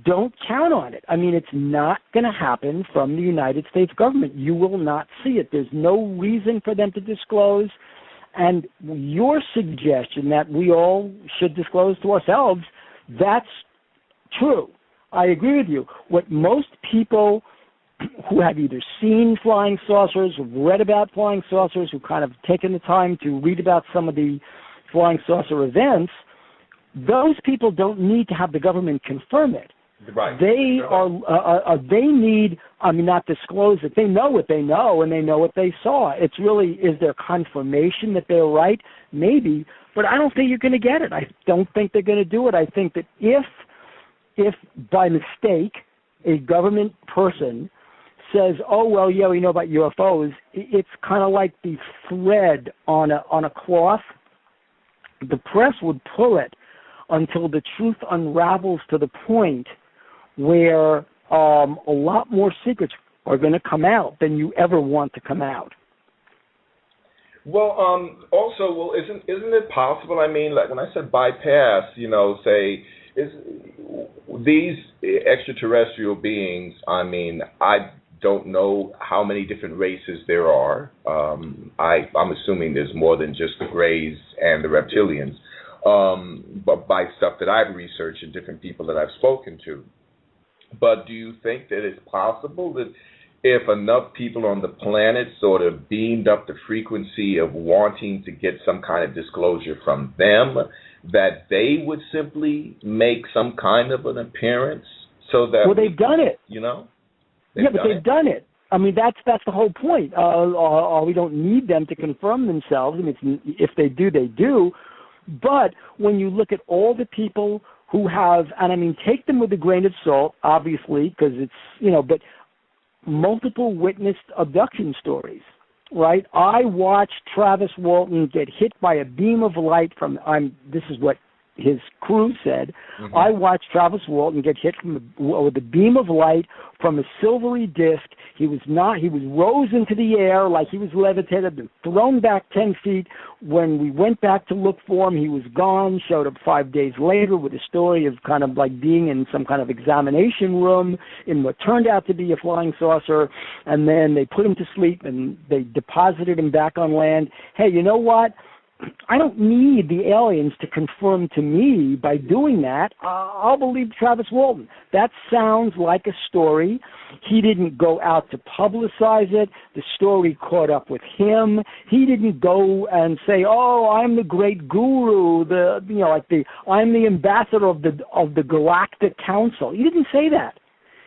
don't count on it. I mean, it's not going to happen from the United States government. You will not see it. There's no reason for them to disclose. And your suggestion that we all should disclose to ourselves, that's true. I agree with you. What most people who have either seen flying saucers, who've read about flying saucers, who kind of taken the time to read about some of the flying saucer events, those people don't need to have the government confirm it. Right. They they need, not disclose it. They know what they know, and they know what they saw. It's really, is there confirmation that they're right? Maybe, but I don't think you're going to get it. I don't think they're going to do it. I think that if by mistake a government person says, oh, well, yeah, we know about UFOs, it's kind of like the thread on a cloth. The press would pull it until the truth unravels to the point where a lot more secrets are going to come out than you ever want to come out. Well, also, isn't it possible? I mean, like when I said bypass, say these extraterrestrial beings. I mean, I don't know how many different races there are. I'm assuming there's more than just the Greys and the reptilians. But by stuff that I've researched and different people that I've spoken to. But do you think that it's possible that if enough people on the planet sort of beamed up the frequency of wanting to get some kind of disclosure from them, that they would simply make some kind of an appearance so that... Well, they've done it. They've done it. I mean, that's the whole point. We don't need them to confirm themselves. I mean, if they do, they do. But when you look at all the people who have, and I mean, take them with a grain of salt, obviously, because it's, but multiple witnessed abduction stories, right? I watched Travis Walton get hit by a beam of light from, this is what his crew said. Mm-hmm. I watched Travis Walton get hit with a beam of light from a silvery disc. He was rose into the air like he was levitated and thrown back 10 feet. When we went back to look for him, he was gone, showed up 5 days later with a story of kind of like being in some kind of examination room in what turned out to be a flying saucer, and then they put him to sleep and they deposited him back on land. Hey, you know what? I don't need the aliens to confirm to me by doing that. I'll believe Travis Walton. That sounds like a story. He didn't go out to publicize it. The story caught up with him. He didn't go and say, "Oh, I'm the great guru, I'm the ambassador of the Galactic Council." He didn't say that.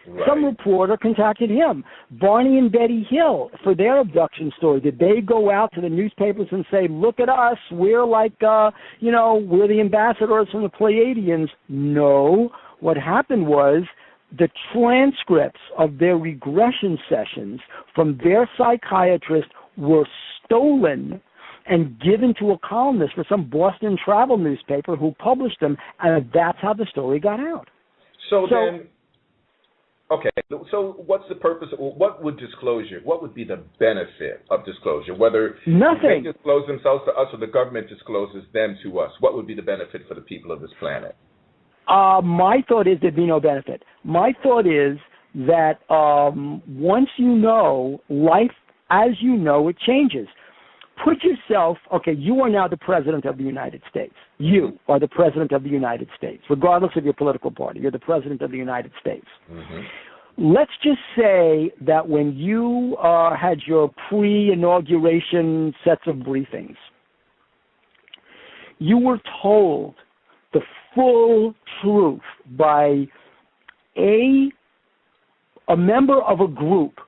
Right. Some reporter contacted him. Barney and Betty Hill, for their abduction story, did they go out to the newspapers and say, look at us, we're like, we're the ambassadors from the Pleiadians? No. What happened was the transcripts of their regression sessions from their psychiatrist were stolen and given to a columnist for some Boston travel newspaper who published them, and that's how the story got out. Okay, so what's the purpose? What would be the benefit of disclosure? Whether nothing. They disclose themselves to us or the government discloses them to us, what would be the benefit for the people of this planet? My thought is there'd be no benefit. My thought is that once you know, life as you know it changes. Put yourself, you are now the President of the United States. You are the President of the United States, regardless of your political party. You're the President of the United States. Mm-hmm. Let's just say that when you had your pre-inauguration sets of briefings, you were told the full truth by a member of a group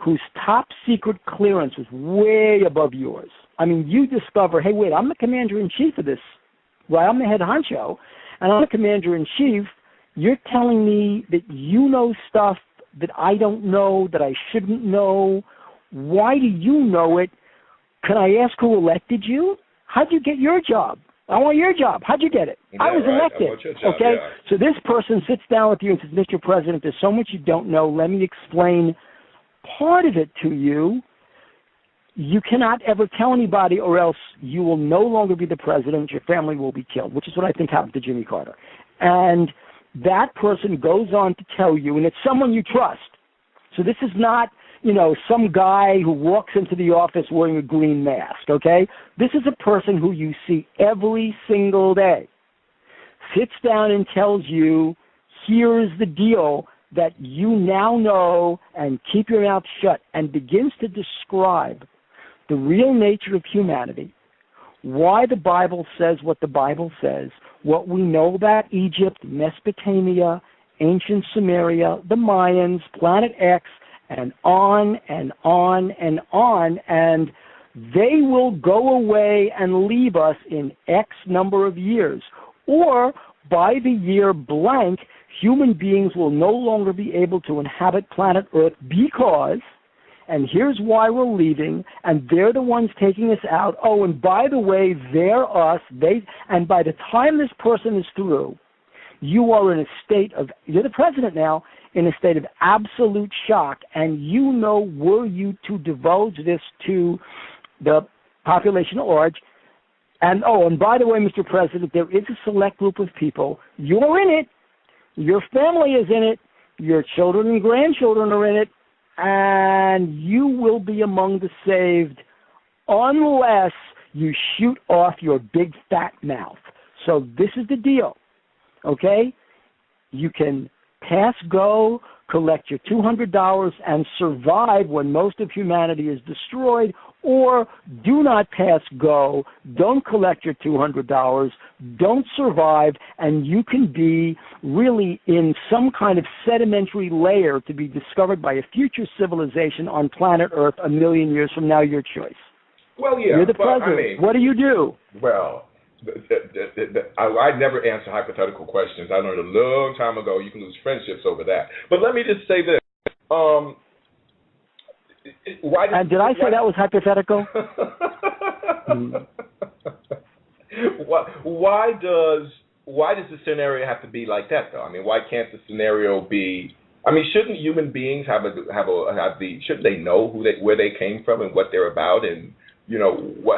whose top secret clearance was way above yours. I mean, you discover, hey, wait, I'm the commander-in-chief of this, right? I'm the head honcho, and I'm the commander-in-chief. You're telling me that you know stuff that I don't know, that I shouldn't know. Why do you know it? Can I ask who elected you? How'd you get your job? I want your job. How'd you get it? Yeah, I was elected. I want your job, okay? Yeah. So this person sits down with you and says, Mr. President, there's so much you don't know. Let me explain part of it to you. You cannot ever tell anybody, or else you will no longer be the president. Your family will be killed, which is what I think happened to Jimmy Carter. And that person goes on to tell you, and it's someone you trust. So this is not, some guy who walks into the office wearing a green mask, okay? This is a person who you see every single day, sits down and tells you, here's the deal that you now know, and keep your mouth shut, and begins to describe the real nature of humanity, why the Bible says what the Bible says, what we know about Egypt, Mesopotamia, ancient Sumeria, the Mayans, Planet X, and on and on and on, and they will go away and leave us in X number of years. Or by the year blank, human beings will no longer be able to inhabit planet Earth because, and here's why we're leaving, and they're the ones taking us out. Oh, and by the way, they're us. And by the time this person is through, you are in a state of, you're the president now, in a state of absolute shock, and were you to divulge this to the population at large, and by the way, Mr. President, there is a select group of people, you're in it, your family is in it, your children and grandchildren are in it, and you will be among the saved unless you shoot off your big fat mouth. So this is the deal, okay? You can pass go, collect your $200, and survive when most of humanity is destroyed, or do not pass go, don't collect your $200, don't survive, and you can be really in some kind of sedimentary layer to be discovered by a future civilization on planet Earth a million years from now, your choice. Well, yeah. You're the president. What do you do? Well, I never answer hypothetical questions. I learned a long time ago you can lose friendships over that. But let me just say this. Did I say that was hypothetical? Why does the scenario have to be like that, though? I mean, why can't the scenario be? I mean, shouldn't human beings shouldn't they know where they came from and what they're about, and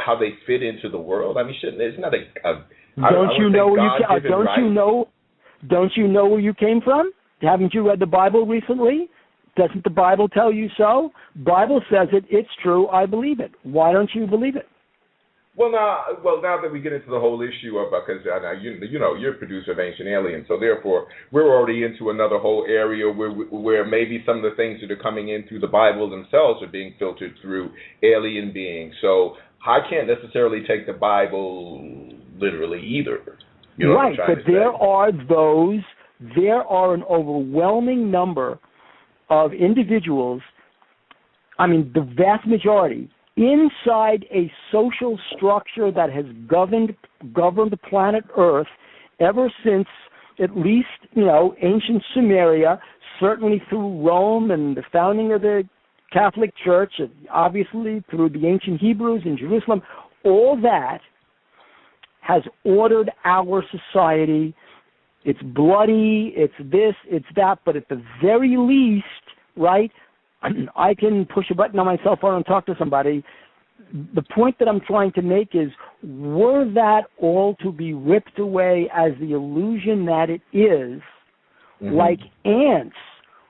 how they fit into the world? I mean, isn't that Don't you know where you came from? Haven't you read the Bible recently? Doesn't the Bible tell you so? Bible says it. It's true. I believe it. Why don't you believe it? Well, now that we get into the whole issue of, because you're a producer of Ancient Aliens, so therefore we're already into another whole area where maybe some of the things that are coming in through the Bible themselves are being filtered through alien beings. So I can't necessarily take the Bible literally either. Right, but there are an overwhelming number of individuals, I mean the vast majority, inside a social structure that has governed the planet Earth ever since at least, ancient Sumeria, certainly through Rome and the founding of the Catholic Church, and obviously through the ancient Hebrews in Jerusalem. All that has ordered our society. It's bloody, it's this, it's that, but at the very least, right, I can push a button on my cell phone and talk to somebody. The point that I'm trying to make is, were that all to be ripped away as the illusion that it is, like ants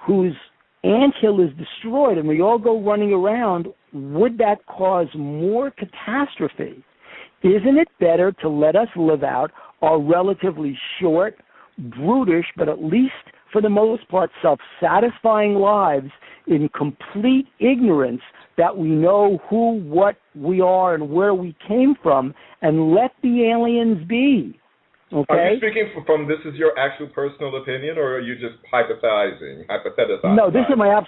whose anthill is destroyed and we all go running around, would that cause more catastrophe? Isn't it better to let us live out our relatively short, brutish, but at least for the most part self-satisfying lives in complete ignorance that we know who, what we are, and where we came from, and let the aliens be? Okay? Are you speaking from this is your actual personal opinion, or are you just hypothesizing? No, this is my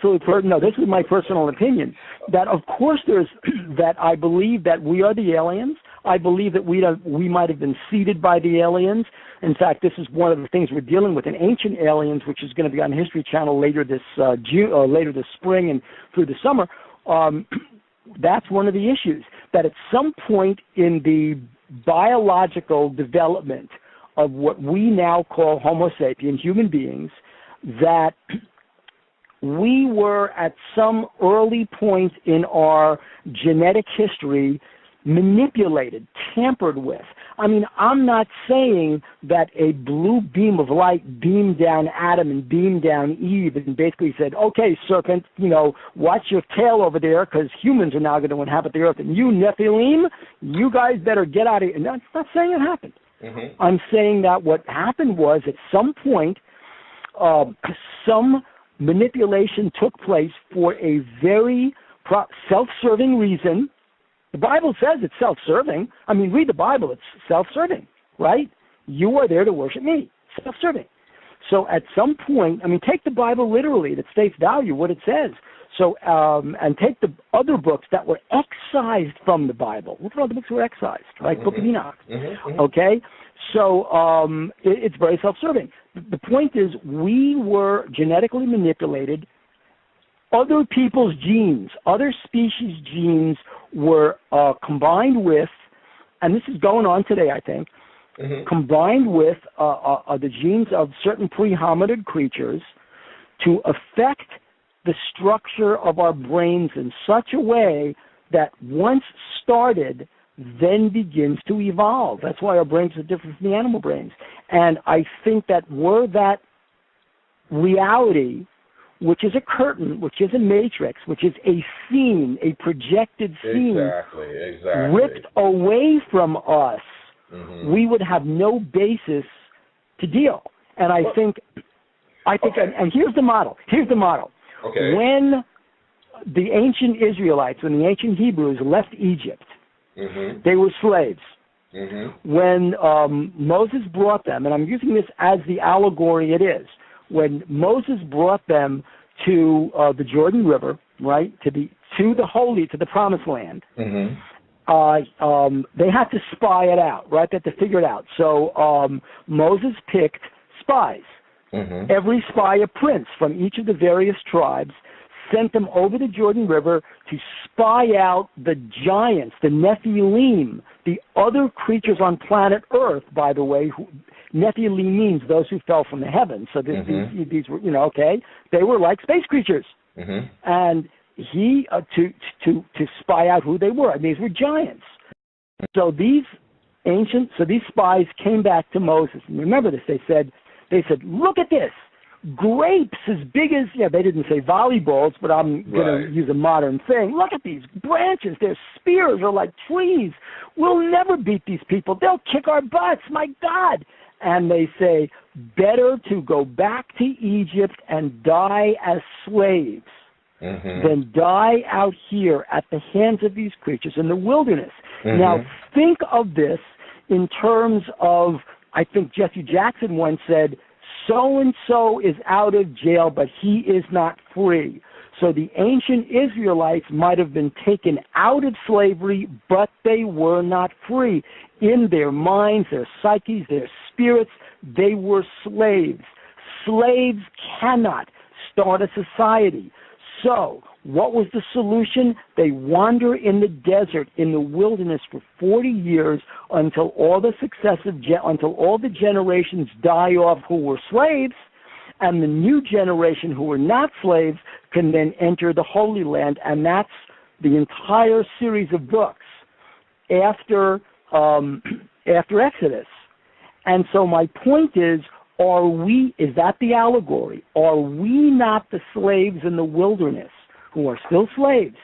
this is my personal opinion. That of course that I believe that we are the aliens. I believe that we might have been seeded by the aliens. In fact, this is one of the things we're dealing with in Ancient Aliens, which is going to be on History Channel later this later this spring and through the summer. That's one of the issues, that at some point in the biological development of what we now call Homo sapien, human beings, that we were at some early point in our genetic history manipulated, tampered with. I mean, I'm not saying that a blue beam of light beamed down Adam and beamed down Eve and basically said, okay, serpent, watch your tail over there because humans are now going to inhabit the earth. And you, Nephilim, you guys better get out of here. And that's not saying it happened. Mm-hmm. I'm saying that what happened was at some point, some manipulation took place for a very self-serving reason. The Bible says it's self-serving. I mean, read the Bible. It's self-serving, right? You are there to worship me. Self-serving. So at some point, I mean, take the Bible literally. At its face value, what it says. So, and take the other books that were excised from the Bible. What other books were excised, right? Mm-hmm. Book of Enoch. Mm-hmm. Okay? So it's very self-serving. The point is we were genetically manipulated. Other people's genes, other species' genes were combined with, and this is going on today, I think, mm-hmm. combined with the genes of certain pre-hominid creatures to affect the structure of our brains in such a way that once started, then begins to evolve. That's why our brains are different from the animal brains. And I think that were that reality, which is a curtain, which is a matrix, which is a scene, a projected scene, exactly. ripped away from us, mm-hmm. we would have no basis to deal. And I think, okay. and here's the model. Okay. When the ancient Israelites, when the ancient Hebrews left Egypt, mm-hmm. they were slaves. Mm-hmm. When Moses brought them, and I'm using this as the allegory it is, when Moses brought them to the Jordan River, right, to the Promised Land, mm-hmm. They had to spy it out, right? They had to figure it out. So Moses picked spies. Mm-hmm. Every spy, a prince from each of the various tribes, sent them over the Jordan River to spy out the giants, the Nephilim, the other creatures on planet Earth, by the way. Nephilim means those who fell from the heavens. So mm-hmm. these were, they were like space creatures. Mm-hmm. And he, to spy out who they were. And these were giants. So these spies came back to Moses. And remember this, they said, look at this. Grapes as big as, they didn't say volleyballs, but I'm going to use a modern thing. Look at these branches. Their spears are like trees. We'll never beat these people. They'll kick our butts. My God. And they say, better to go back to Egypt and die as slaves mm-hmm. than die out here at the hands of these creatures in the wilderness. Mm-hmm. Now, think of this in terms of, I think Jesse Jackson once said, so-and-so is out of jail, but he is not free. So the ancient Israelites might have been taken out of slavery, but they were not free. In their minds, their psyches, their spirits, they were slaves. Slaves cannot start a society. So what was the solution? They wander in the desert, in the wilderness for 40 years until all the generations die off who were slaves, and the new generation who were not slaves can then enter the Holy Land, and that's the entire series of books after Exodus. And so my point is that the allegory? Are we not the slaves in the wilderness who are still slaves?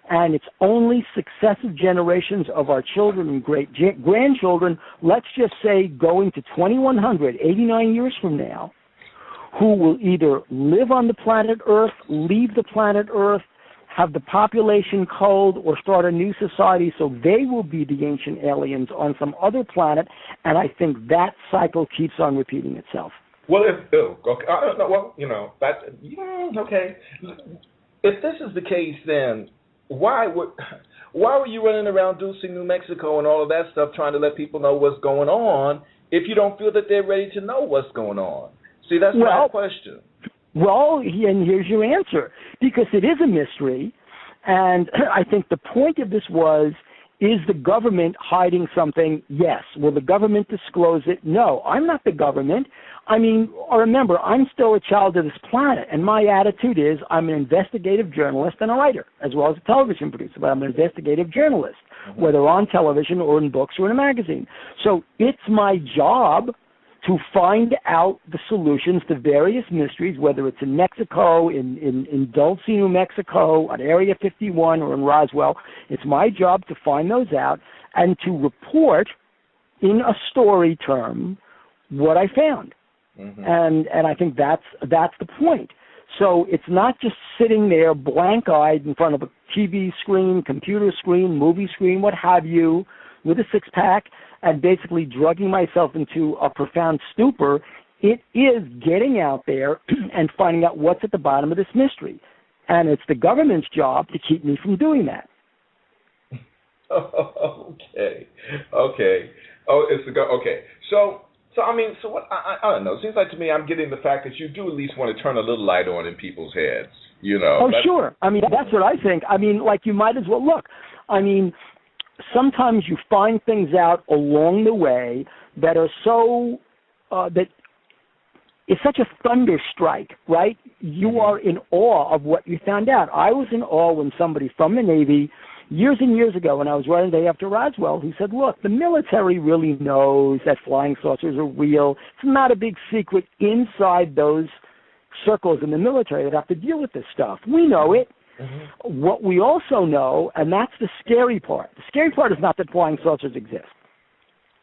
And it's only successive generations of our children and grandchildren, let's just say going to 2100, 89 years from now, who will either live on the planet Earth, leave the planet Earth, have the population culled, or start a new society, so they will be the ancient aliens on some other planet, and I think that cycle keeps on repeating itself. Well, okay. If this is the case, then why were you running around Dulce, New Mexico and all of that stuff trying to let people know what's going on if you don't feel that they're ready to know what's going on? See, that's my question. Well, and here's your answer. Because it is a mystery, and I think the point of this was Is the government hiding something? Yes. Will the government disclose it? No. I'm not the government. I mean, remember, I'm still a child of this planet, and my attitude is I'm an investigative journalist and a writer, as well as a television producer, but I'm an investigative journalist, whether on television or in books or in a magazine. So it's my job to find out the solutions to various mysteries, whether it's in Mexico, in Dulce, New Mexico, at Area 51, or in Roswell. It's my job to find those out and to report in a story term what I found. And I think that's the point. So it's not just sitting there blank-eyed in front of a TV screen, computer screen, movie screen, what have you, with a six-pack and basically drugging myself into a profound stupor. It is getting out there and finding out what's at the bottom of this mystery. And it's the government's job to keep me from doing that. Okay. Oh, it's the okay. So I mean, so what? I don't know. It seems like to me, I'm getting the fact that you do at least want to turn a little light on in people's heads. You know. Oh, sure. I mean, that's what I think. I mean, like, you might as well look. I mean, sometimes you find things out along the way that are so that it's such a thunder strike, right? You are in awe of what you found out. I was in awe when somebody from the Navy, years and years ago, when I was writing Day After Roswell, who said, look, the military really knows that flying saucers are real. It's not a big secret inside those circles in the military that have to deal with this stuff. We know it. What we also know, and that's the scary part. The scary part is not that flying saucers exist.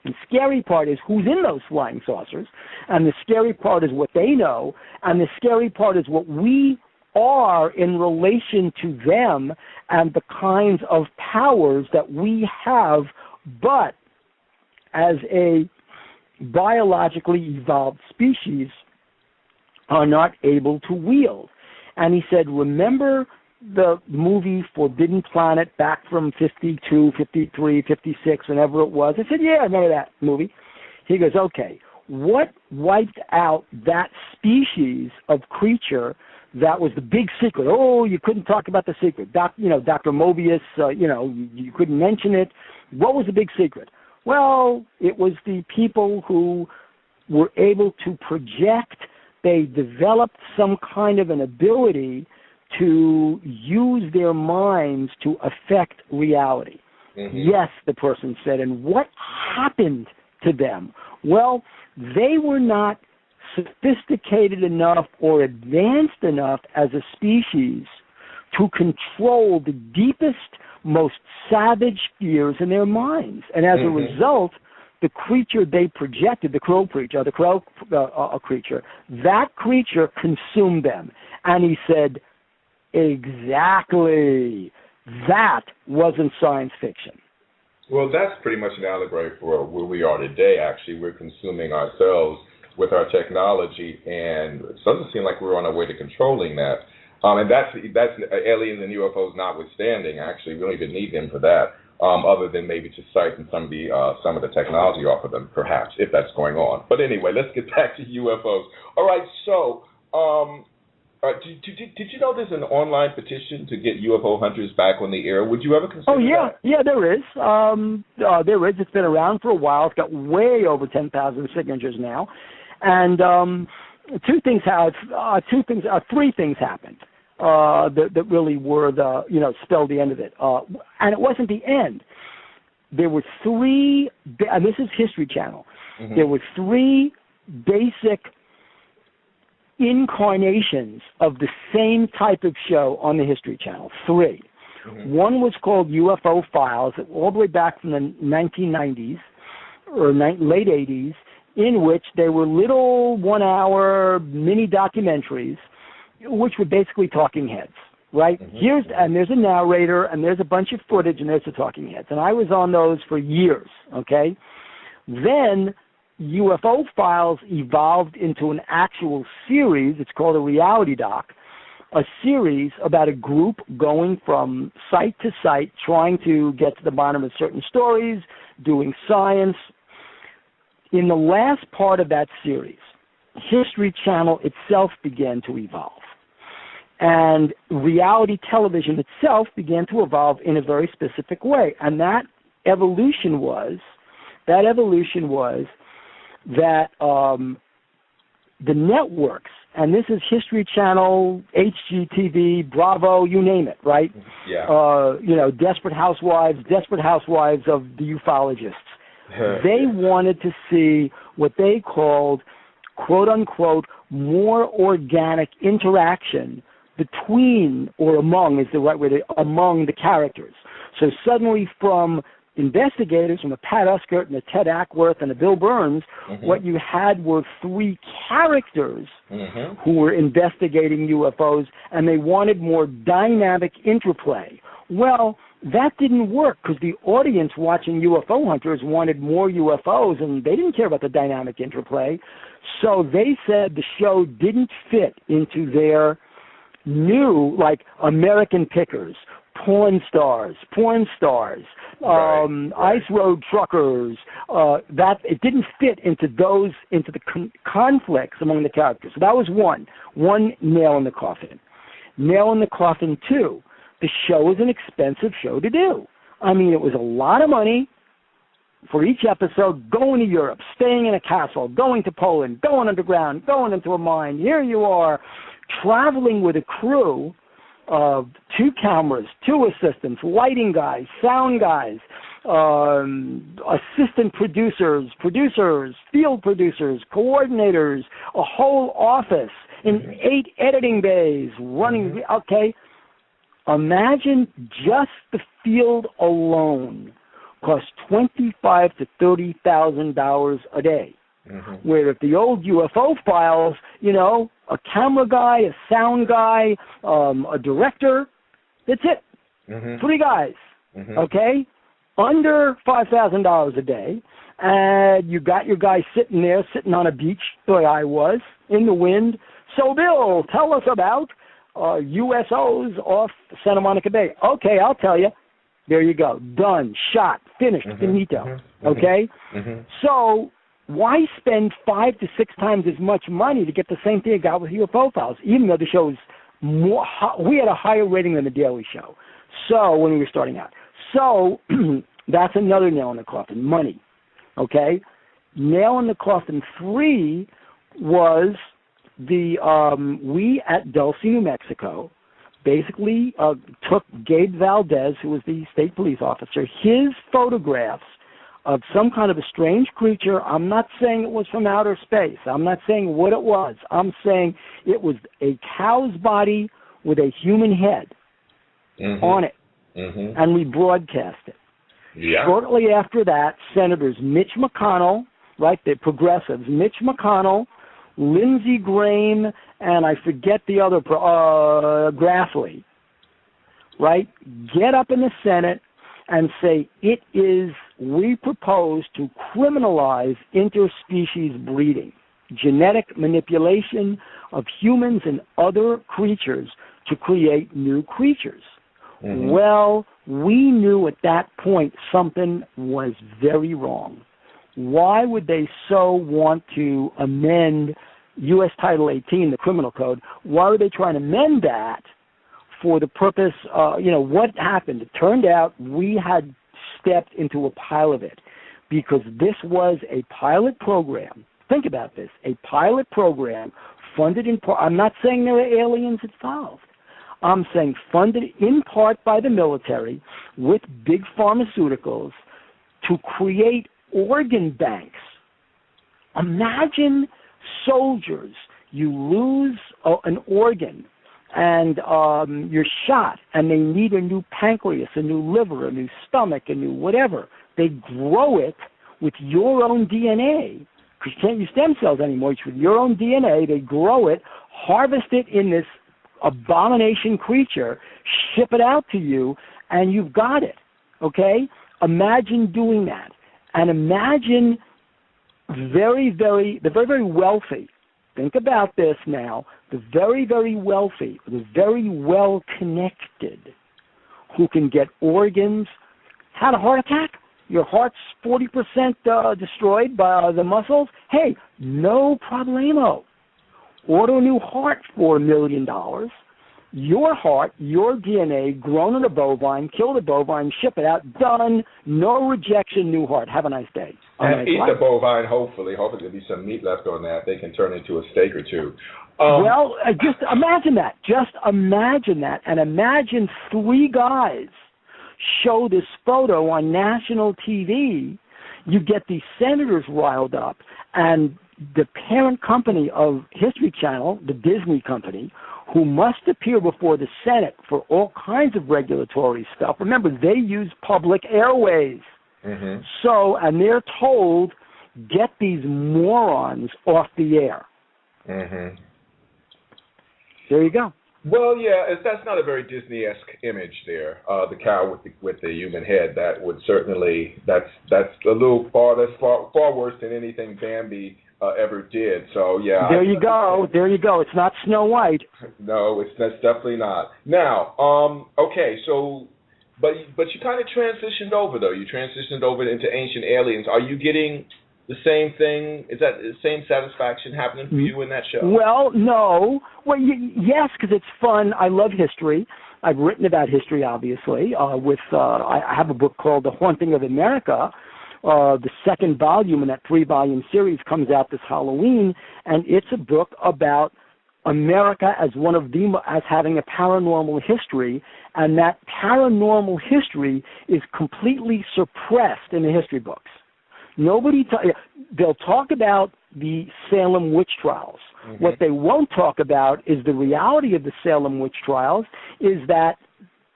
The scary part is who's in those flying saucers, and the scary part is what they know, and the scary part is what we are in relation to them and the kinds of powers that we have, but as a biologically evolved species are not able to wield. And he said, remember the movie Forbidden Planet back from 52, 53, 56, whenever it was? I said, yeah, I remember that movie. He goes, okay, what wiped out that species of creature that was the big secret? Oh, you couldn't talk about the secret. Dr. Mobius, you couldn't mention it. What was the big secret? Well, it was the people who were able to project. They developed some kind of an ability to use their minds to affect reality. Yes, the person said. And what happened to them? Well, they were not sophisticated enough or advanced enough as a species to control the deepest, most savage fears in their minds. And as a result, the creature they projected, the crow creature, that creature consumed them. And he said, exactly, that wasn't science fiction. Well, that's pretty much an allegory for where we are today, actually. We're consuming ourselves with our technology, and it doesn't seem like we're on our way to controlling that. And that's aliens and UFOs notwithstanding. Actually, we don't even need them for that, other than maybe to siphon some of the technology off of them, perhaps, if that's going on. But anyway, let's get back to UFOs. All right, so did you know there's an online petition to get UFO hunters back on the air? Would you ever consider that? Yeah, there is. There is. It's been around for a while. It's got way over 10,000 signatures now. And three things happened that really were spelled the end of it. And it wasn't the end. There were three, and this is History Channel. There were three basic incarnations of the same type of show on the History Channel. Three. One was called UFO Files, all the way back from the 1990s or late 80s, in which there were little 1-hour mini documentaries, which were basically talking heads, right? And there's a narrator, and there's a bunch of footage, and there's the talking heads. And I was on those for years, okay? Then UFO Files evolved into an actual series. It's called a reality doc, a series about a group going from site to site, trying to get to the bottom of certain stories, doing science. In the last part of that series, History Channel itself began to evolve. And reality television itself began to evolve in a very specific way. And that evolution was that the networks, and this is History Channel, HGTV, Bravo, you name it, right? Yeah. Desperate Housewives of the ufologists. They wanted to see what they called, quote unquote, more organic interaction between, or among is the right way to, among the characters. So suddenly from investigators, from a Pat Uskert and a Ted Ackworth and a Bill Birnes, what you had were three characters who were investigating UFOs, and they wanted more dynamic interplay. Well, that didn't work because the audience watching UFO hunters wanted more UFOs, and they didn't care about the dynamic interplay. So they said the show didn't fit into their new, like, American Pickers, porn stars, ice road truckers, that it didn't fit into the conflicts among the characters. So that was one nail in the coffin. Nail in the coffin two, the show was an expensive show to do. I mean, it was a lot of money for each episode, going to Europe, staying in a castle, going to Poland, going underground, going into a mine. Here you are, traveling with a crew of 2 cameras, 2 assistants, lighting guys, sound guys, assistant producers, field producers, coordinators, a whole office in 8 editing bays running. Okay, imagine just the field alone cost $25,000 to $30,000 a day. Where if the old UFO files, a camera guy, a sound guy, a director, that's it. 3 guys, okay? Under $5,000 a day, and you got your guy sitting on a beach, the way I was, in the wind. So, Bill, tell us about USOs off Santa Monica Bay. Okay, I'll tell you. There you go. Done. Shot. Finished. Finito. Okay? So why spend 5 to 6 times as much money to get the same thing you got with UFO files, even though the show is more, we had a higher rating than The Daily Show. So when we were starting out. So that's another nail in the coffin, money. Okay? Nail in the coffin 3 was we at Dulce, New Mexico, basically took Gabe Valdez, who was the state police officer, his photographs of some kind of a strange creature. I'm not saying it was from outer space. I'm not saying what it was. I'm saying it was a cow's body with a human head on it, and we broadcast it. Yeah. Shortly after that, Senators Mitch McConnell, right, the progressives, Mitch McConnell, Lindsey Graham, and I forget the other, Grassley, right, get up in the Senate and say we propose to criminalize interspecies breeding, genetic manipulation of humans and other creatures to create new creatures. Well, we knew at that point something was very wrong. Why would they so want to amend U.S. Title 18, the criminal code? Why were they trying to amend that for the purpose, what happened? It turned out we had stepped into a pile of it because this was a pilot program. Think about this, a pilot program funded in part. I'm not saying there are aliens involved. I'm saying funded in part by the military with big pharmaceuticals to create organ banks. Imagine soldiers, you lose an organ and you're shot and they need a new pancreas, a new liver, a new stomach, a new whatever. They grow it with your own DNA because you can't use stem cells anymore. It's with your own DNA. They grow it, harvest it in this abomination creature, ship it out to you, and you've got it, okay? Imagine doing that. And imagine the very, very wealthy. Think about this now. The very, very wealthy, the very well-connected, who can get organs. Had a heart attack? Your heart's 40% destroyed by the muscles? Hey, no problemo. Order a new heart for $1 million. your heart, your DNA, grown in a bovine, kill the bovine, ship it out, done, no rejection, new heart. Have a nice day. And eat the bovine, hopefully. Hopefully there'll be some meat left on that. They can turn into a steak or two. Well, just imagine that. Just imagine that. And imagine 3 guys show this photo on national TV. You get these senators riled up, and the parent company of History Channel, the Disney company, who must appear before the Senate for all kinds of regulatory stuff. Remember, they use public airways. Mm-hmm. So, and they're told, get these morons off the air. Mm-hmm. There you go. Well, yeah, that's not a very Disney-esque image there. The cow with the human head. That would certainly that's a little far worse than anything Bambi ever did. So yeah. There you go. There you go. It's not Snow White. No, that's definitely not. Now, okay, so but you kind of transitioned over though. You transitioned over into Ancient Aliens. Are you getting the same thing? Is that the same satisfaction happening for you in that show? Well, no. Well, yes, because it's fun. I love history. I've written about history, obviously. I have a book called The Haunting of America. The second volume in that 3-volume series comes out this Halloween, and it's a book about America as having a paranormal history, and that paranormal history is completely suppressed in the history books. They'll talk about the Salem witch trials. Mm-hmm. What they won't talk about is the reality of the Salem witch trials is that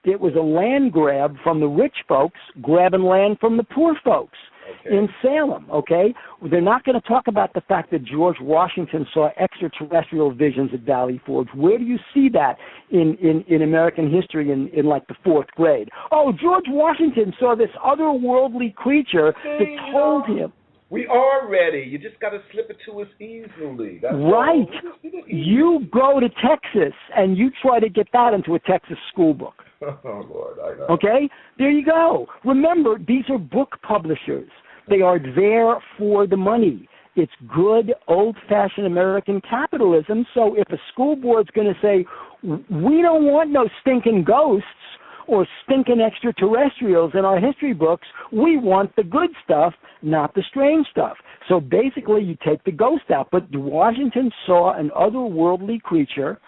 it was a land grab from the rich folks grabbing land from the poor folks. Okay. In Salem, okay? They're not going to talk about the fact that George Washington saw extraterrestrial visions at Valley Forge. Where do you see that in American history in like the 4th grade? Oh, George Washington saw this otherworldly creature that told him. We are ready. You just got to slip it to us easily. That's right. You go to Texas and you try to get that into a Texas school book. Oh, Lord, I know. Okay? There you go. Remember, these are book publishers. They are there for the money. It's good, old-fashioned American capitalism. So if a school board's going to say, we don't want no stinking ghosts or stinking extraterrestrials in our history books, we want the good stuff, not the strange stuff. So basically, you take the ghost out. But Washington saw an otherworldly creature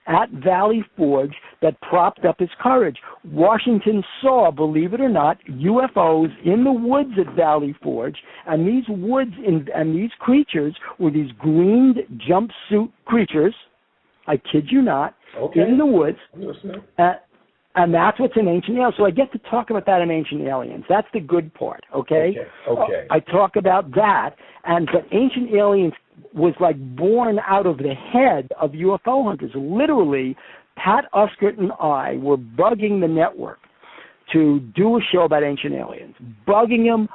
at Valley Forge that propped up his courage. Washington saw, believe it or not, UFOs in the woods at Valley Forge, and these and these creatures were these green jumpsuit creatures, I kid you not, okay. In the woods. And that's what's in Ancient Aliens. So I get to talk about that in Ancient Aliens. That's the good part, okay? Okay. I talk about that, but Ancient Aliens was like born out of the head of UFO hunters. Literally, Pat Uskert and I were bugging the network to do a show about Ancient Aliens. Bugging them.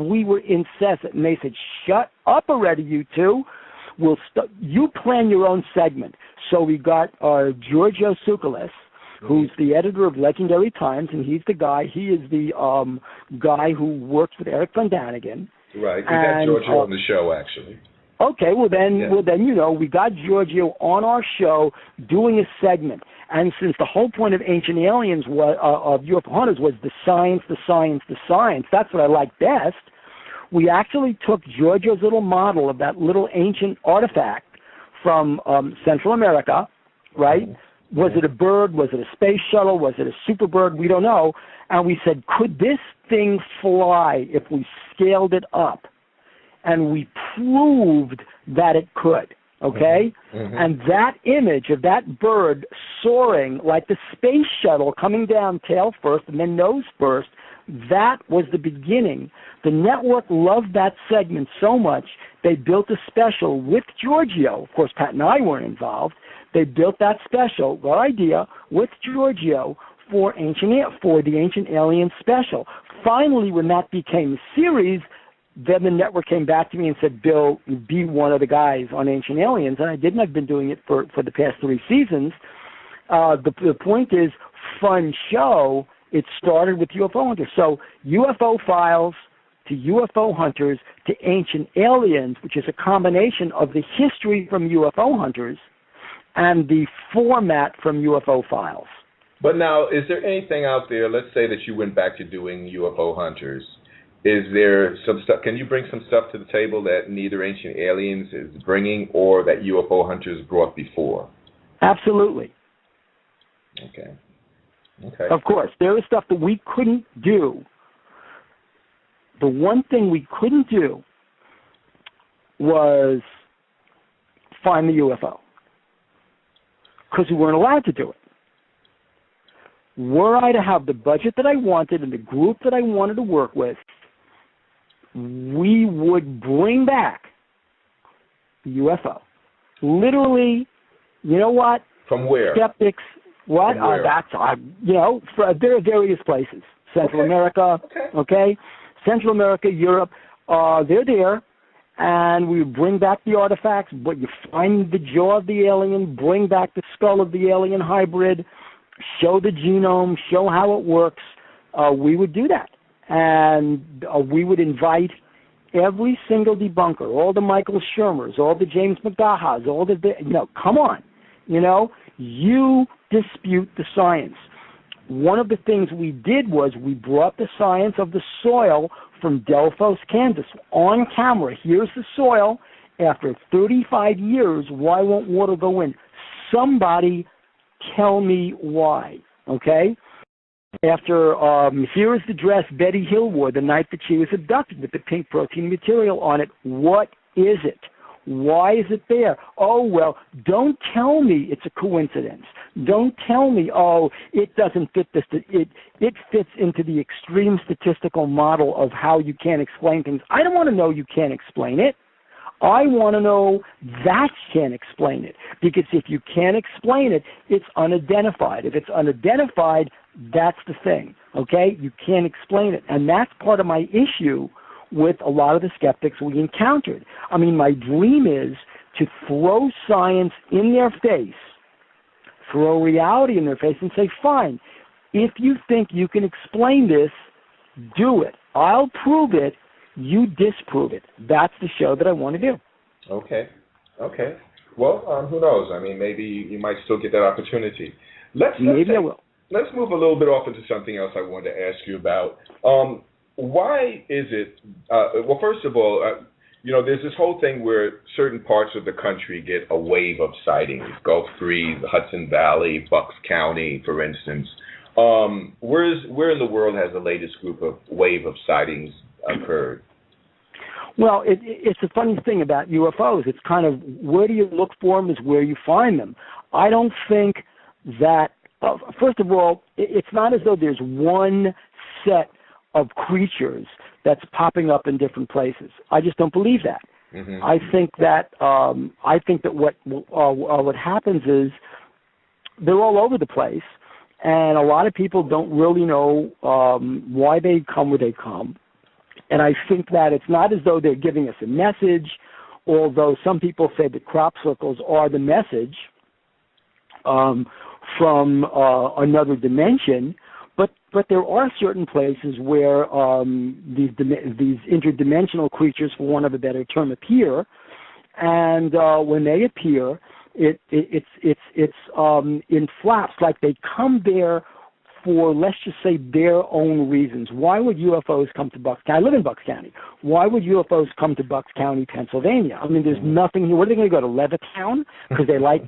We were incessant. And they said, shut up already, you two. You plan your own segment. So we got Giorgio Tsoukalos, who's the editor of Legendary Times, and he's the guy. He is the guy who works with Eric Von Daniken. Right. We had Giorgio on the show, actually. Okay. Well then, we got Giorgio on our show doing a segment. And since the whole point of Ancient Aliens of UFO Hunters was the science, that's what I like best. We actually took Giorgio's little model of that little ancient artifact from Central America, right? Mm-hmm. Was it a bird? Was it a space shuttle? Was it a super bird? We don't know. And we said, could this thing fly if we scaled it up? And we proved that it could, okay? Mm-hmm. And that image of that bird soaring like the space shuttle coming down tail first and then nose first, that was the beginning. The network loved that segment so much, they built a special with Giorgio. Of course, Pat and I weren't involved. They built that special, our idea, with Giorgio for the Ancient Aliens special. Finally, when that became a series, then the network came back to me and said, Bill, be one of the guys on Ancient Aliens. And I didn't. I've been doing it for the past 3 seasons. The point is, fun show. It started with UFO Hunters. So UFO Files to UFO Hunters to Ancient Aliens, which is a combination of the history from UFO Hunters and the format from UFO files. But now, is there anything out there, let's say that you went back to doing UFO hunters, is there some stuff, can you bring some stuff to the table that neither Ancient Aliens is bringing or that UFO hunters brought before? Absolutely. Okay. Of course, there is stuff that we couldn't do. The one thing we couldn't do was find the UFO because we weren't allowed to do it. Were I to have the budget that I wanted and the group that I wanted to work with, we would bring back the UFO. Literally, you know what? From where? Skeptics. What? From where? There are various places. Central America, okay? Central America, Europe, they're there. And we bring back the artifacts, but you find the jaw of the alien, bring back the skull of the alien hybrid, show the genome, show how it works. We would do that. And we would invite every single debunker, all the Michael Shermers, all the James McGahas, all the, come on. You dispute the science. One of the things we did was we brought the science of the soil from Delphos, Kansas, on camera. Here's the soil. After 35 years, why won't water go in? Somebody tell me why, okay? After, here is the dress Betty Hill wore the night that she was abducted with the pink protein material on it. What is it? Why is it there? Oh, well, don't tell me it's a coincidence. Don't tell me, it doesn't fit this. It fits into the extreme statistical model of how you can't explain things. I don't want to know you can't explain it. I want to know that you can't explain it. Because if you can't explain it, it's unidentified. If it's unidentified, that's the thing, okay? You can't explain it. And that's part of my issue with a lot of the skeptics we encountered. I mean, my dream is to throw science in their face, throw reality in their face and say, fine, if you think you can explain this, do it. I'll prove it. You disprove it. That's the show that I want to do. Okay. Well, who knows? I mean, maybe you might still get that opportunity. Maybe I will. Let's move a little bit off into something else I wanted to ask you about. Why is it, well, first of all, there's this whole thing where certain parts of the country get a wave of sightings, Gulf Breeze, the Hudson Valley, Bucks County, for instance. Where in the world has the latest wave of sightings occurred? Well, it's a funny thing about UFOs. It's kind of where do you look for them is where you find them. I don't think that, first of all, it's not as though there's one set of creatures that's popping up in different places. I just don't believe that. Mm-hmm. I think that what happens is they're all over the place, and a lot of people don't really know why they come where they come. And I think that it's not as though they're giving us a message, although some people say that crop circles are the message from another dimension. But there are certain places where these interdimensional creatures, for want of a better term, appear, and when they appear, it's in flaps, like they come there for, let's just say, their own reasons. Why would UFOs come to Bucks County? I live in Bucks County. Why would UFOs come to Bucks County, Pennsylvania? I mean, there's nothing here. What are they going to go to Levittown because they like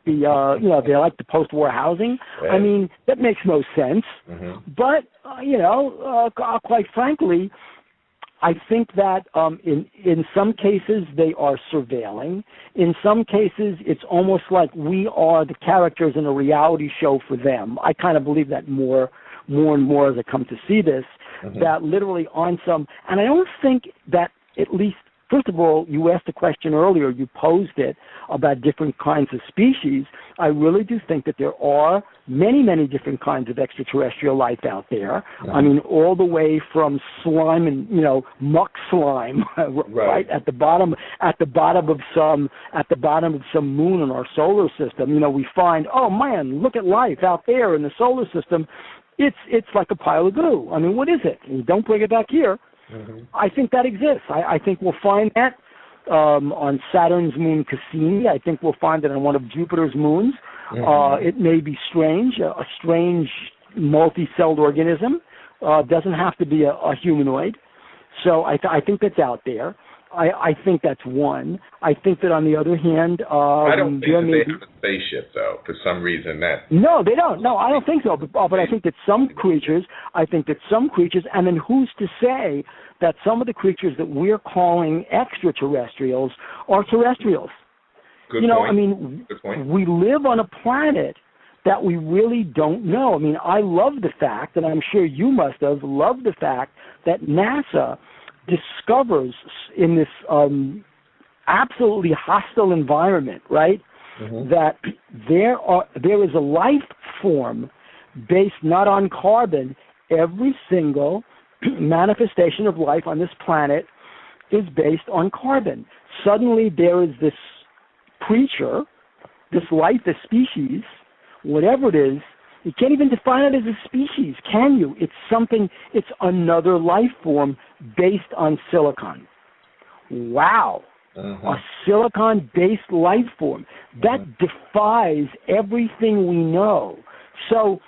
the post-war housing? Right. I mean, that makes no sense. Mm-hmm. But quite frankly, I think that in some cases they are surveilling. In some cases, it's almost like we are the characters in a reality show for them. I kind of believe that more and more as I come to see this, mm-hmm. that literally on some, and I don't think that, at least, first of all, you asked a question earlier, you posed it about different kinds of species. I really do think that there are many, many different kinds of extraterrestrial life out there. Mm-hmm. I mean, all the way from slime and, muck slime, right, at the bottom of some moon in our solar system. We find, oh man, look at life out there in the solar system. It's like a pile of goo. I mean, what is it? And don't bring it back here. Mm-hmm. I think that exists. I think we'll find that. on Saturn's moon Cassini. I think we'll find it on one of Jupiter's moons. It may be strange, a strange multi-celled organism. Doesn't have to be a humanoid. So I think that's out there. I think that's one. I think that on the other hand, I don't think that they have a spaceship, though, for some reason. No, they don't. No, I don't think so. But I think that some creatures, and then who's to say that some of the creatures that we're calling extraterrestrials are terrestrials? Good point. I mean, Good point. We live on a planet that we really don't know. I mean, I love the fact, and I'm sure you must have loved the fact, that NASA discovers in this absolutely hostile environment, right, that there is a life form based not on carbon. Every single manifestation of life on this planet is based on carbon. Suddenly there is this creature, this life, this species, whatever it is. You can't even define it as a species, can you? It's something, it's another life form based on silicon. Wow. A silicon-based life form. That defies everything we know. So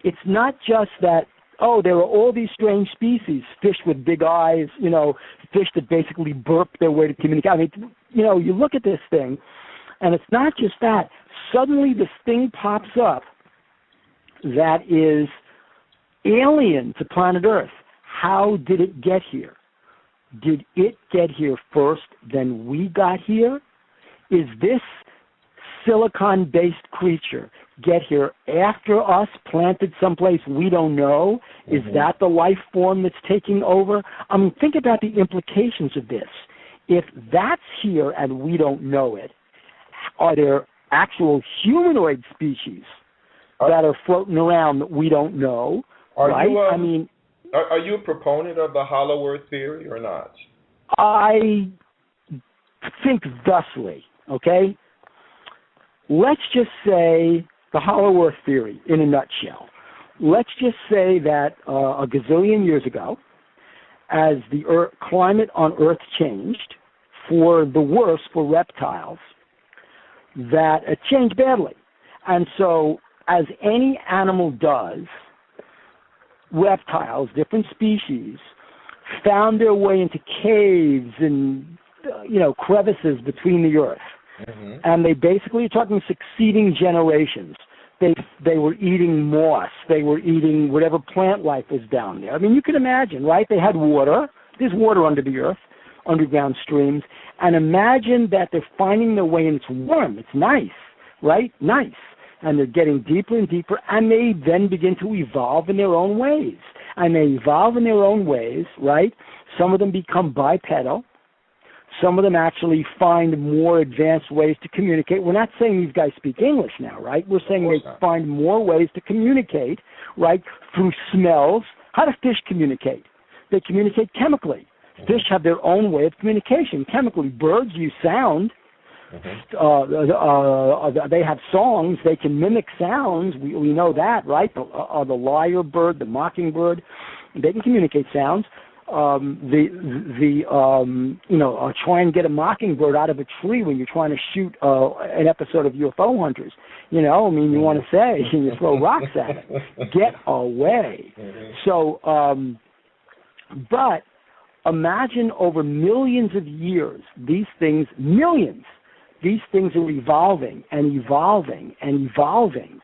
it's not just that, there are all these strange species, fish with big eyes, fish that basically burp their way to communicate. I mean, you look at this thing, and it's not just that. Suddenly this thing pops up that is alien to planet Earth. How did it get here? Did it get here first, then we got here? Is this silicon-based creature get here after us, planted someplace we don't know? Is that the life form that's taking over? I mean, think about the implications of this. If that's here and we don't know it, are there actual humanoid species that are floating around that we don't know? Right? Are you a proponent of the hollow Earth theory or not? I think thusly, okay? Let's just say the hollow Earth theory in a nutshell. Let's just say that a gazillion years ago, as the climate on Earth changed for the worse for reptiles, that it changed badly. And so, as any animal does, reptiles, different species, found their way into caves and, crevices between the Earth. And they basically, you're talking succeeding generations. They were eating moss. They were eating whatever plant life was down there. I mean, you can imagine, right? They had water. There's water under the Earth, underground streams. And imagine that they're finding their way, and it's warm. It's nice, right? Nice. And they're getting deeper and deeper, and they then begin to evolve in their own ways. And they evolve in their own ways, right? Some of them become bipedal. Some of them actually find more advanced ways to communicate. We're not saying these guys speak English now, right? We're saying they find more ways to communicate, right, through smells. How do fish communicate? They communicate chemically. Fish have their own way of communication chemically. Birds use sound. They have songs. They can mimic sounds. We know that, right? The lyrebird, the mockingbird, they can communicate sounds. Try and get a mockingbird out of a tree when you're trying to shoot an episode of UFO Hunters. You want to say, and you throw rocks at it. Get away. So, but imagine over millions of years, these things are evolving and evolving and evolving.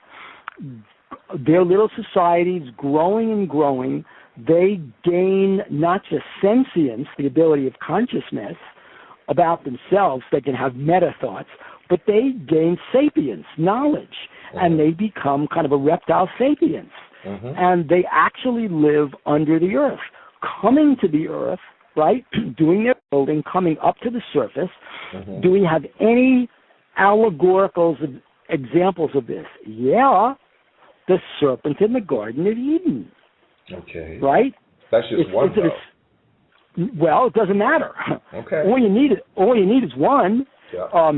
Their little societies growing and growing. They gain not just sentience, the ability of consciousness about themselves, they can have meta thoughts, but they gain sapience, knowledge, and they become kind of a reptile sapience. And they actually live under the Earth, coming to the Earth, right, doing their building, coming up to the surface. Do we have any allegorical examples of this? Yeah, the serpent in the Garden of Eden. Okay. Right? That's just one, though. Well, it doesn't matter. Okay. All you need is one. Yeah.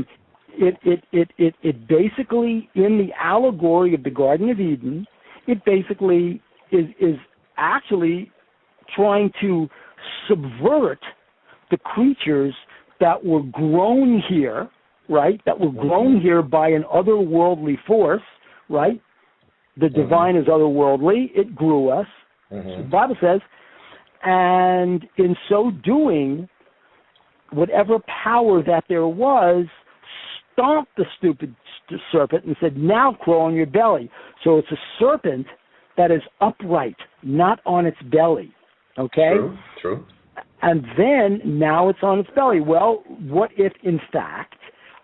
It basically, in the allegory of the Garden of Eden, it basically is actually trying to subvert the creatures that were grown here, right? That were grown here by an otherworldly force, right? The divine is otherworldly. It grew us. So the Bible says, and in so doing, whatever power that there was stomped the stupid serpent and said, now crawl on your belly. So it's a serpent that is upright, not on its belly. Okay? True. And then now it's on its belly. Well, what if, in fact,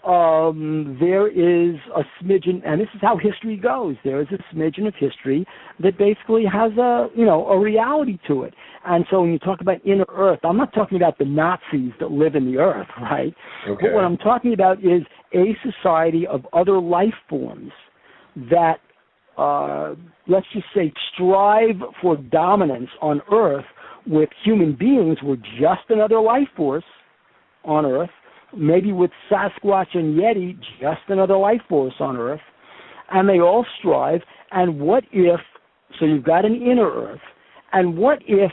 there is a smidgen, and this is how history goes. There is a smidgen of history that basically has a reality to it. And so when you talk about inner earth, I'm not talking about the Nazis that live in the earth, right? Okay. But what I'm talking about is a society of other life forms that, let's just say, strive for dominance on earth, with human beings. We're just another life force on earth. Maybe with Sasquatch and Yeti, just another life force on Earth, and they all strive. And what if, so you've got an inner Earth, and what if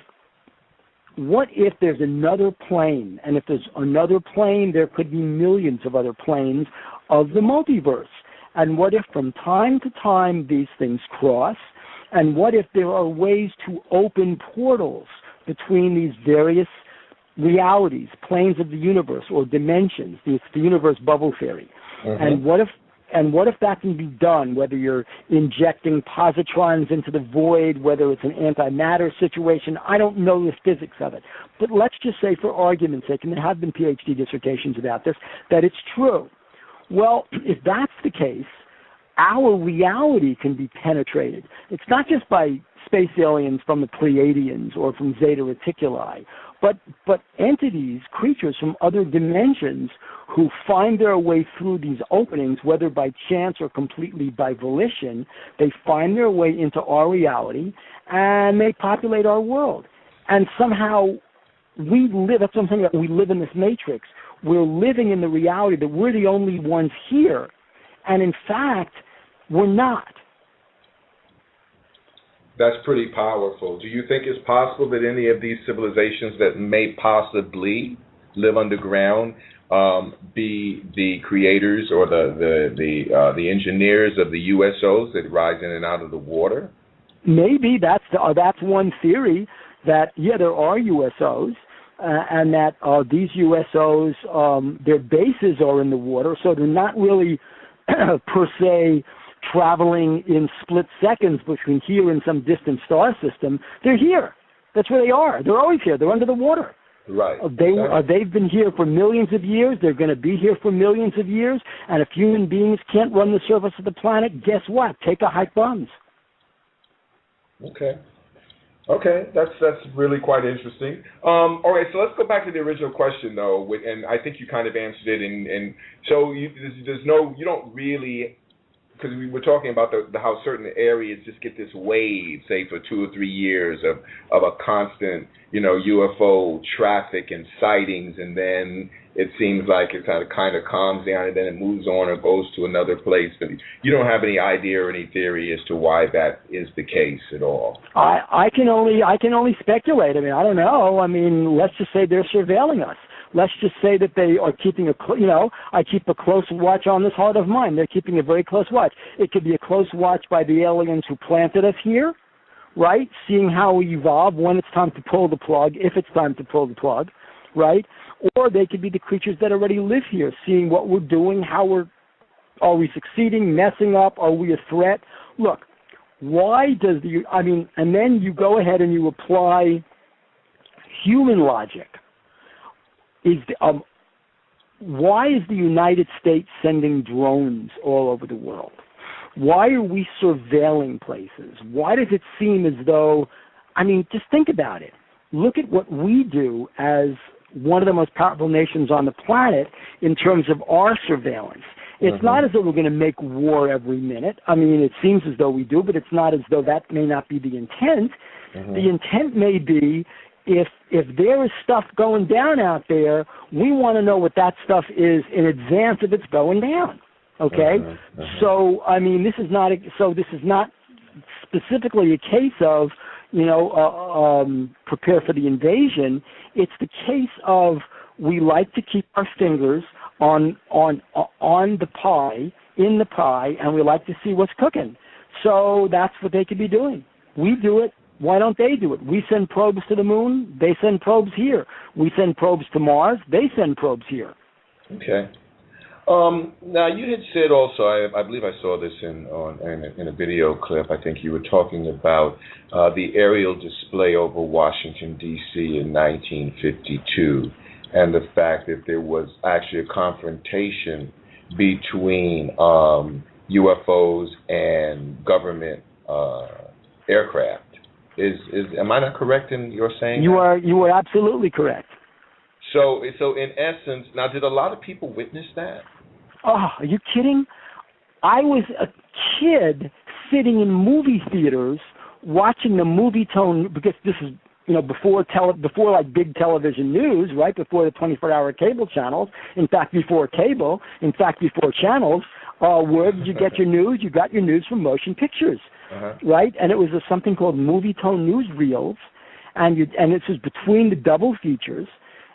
there's another plane? And if there's another plane, there could be millions of other planes of the multiverse. And what if from time to time these things cross? And what if there are ways to open portals between these various realities, planes of the universe, or dimensions? It's the universe bubble theory. And what if that can be done, whether you're injecting positrons into the void, whether it's an antimatter situation? I don't know the physics of it. But let's just say, for argument's sake, and there have been PhD dissertations about this, that it's true. Well, if that's the case, our reality can be penetrated. It's not just by space aliens from the Pleiadians or from Zeta Reticuli, but entities, creatures from other dimensions who find their way through these openings, whether by chance or completely by volition. They find their way into our reality, and they populate our world. And somehow we live, that's what I'm saying, that we live in this matrix. We're living in the reality that we're the only ones here. And in fact, we're not. That's pretty powerful. Do you think it's possible that any of these civilizations that may possibly live underground be the creators or the engineers of the USOs that rise in and out of the water? Maybe that's one theory, that there are USOs, and that these USOs, their bases are in the water, so they're not really per se traveling in split seconds between here and some distant star system. They're here. That's where they are. They're always here. They're under the water. Right. They've been here for millions of years. They're going to be here for millions of years. And if human beings can't run the surface of the planet, guess what? Take a hike bums. Okay, that's really quite interesting. All right, so let's go back to the original question, though, and I think you kind of answered it. And so you don't really, because we were talking about how certain areas just get this wave, say for 2 or 3 years of a constant, UFO traffic and sightings, and then it seems like it kind of calms down, and then it moves on or goes to another place. But you don't have any idea or any theory as to why that is the case at all. I can only speculate. I mean, I don't know. I mean, let's just say they're surveilling us. Let's just say that they are keeping I keep a close watch on this heart of mine. They're keeping a very close watch. It could be a close watch by the aliens who planted us here, right? Seeing how we evolve, when it's time to pull the plug, if it's time to pull the plug, right? Or they could be the creatures that already live here, seeing what we're doing, are we succeeding, messing up, are we a threat? Look, and then you go ahead and you apply human logic. Why is the United States sending drones all over the world? Why are we surveilling places? Why does it seem as though, just think about it. Look at what we do as one of the most powerful nations on the planet in terms of our surveillance. It's not as though we're going to make war every minute. It seems as though we do, but it's not as though that may not be the intent. The intent may be, if there is stuff going down out there, we want to know what that stuff is in advance of it's going down. Okay? So, this is not specifically a case of, prepare for the invasion. It's the case of we like to keep our fingers on the pie, in the pie, and we like to see what's cooking. So that's what they could be doing. We do it. Why don't they do it? We send probes to the moon. They send probes here. We send probes to Mars. They send probes here. Okay. Now, you had said also, I believe I saw this in a video clip, I think you were talking about the aerial display over Washington, D.C. in 1952, and the fact that there was actually a confrontation between UFOs and government aircraft. Am I not correct in your saying You that? are absolutely correct. So in essence, now did a lot of people witness that? Oh, are you kidding? I was a kid sitting in movie theaters watching the movie tone, because this is, before like big television news, right? Before the 24-hour cable channels. In fact, before cable. In fact, before channels. Where did you get your news? You got your news from motion pictures, right? And it was something called movie tone newsreels, and this was between the double features.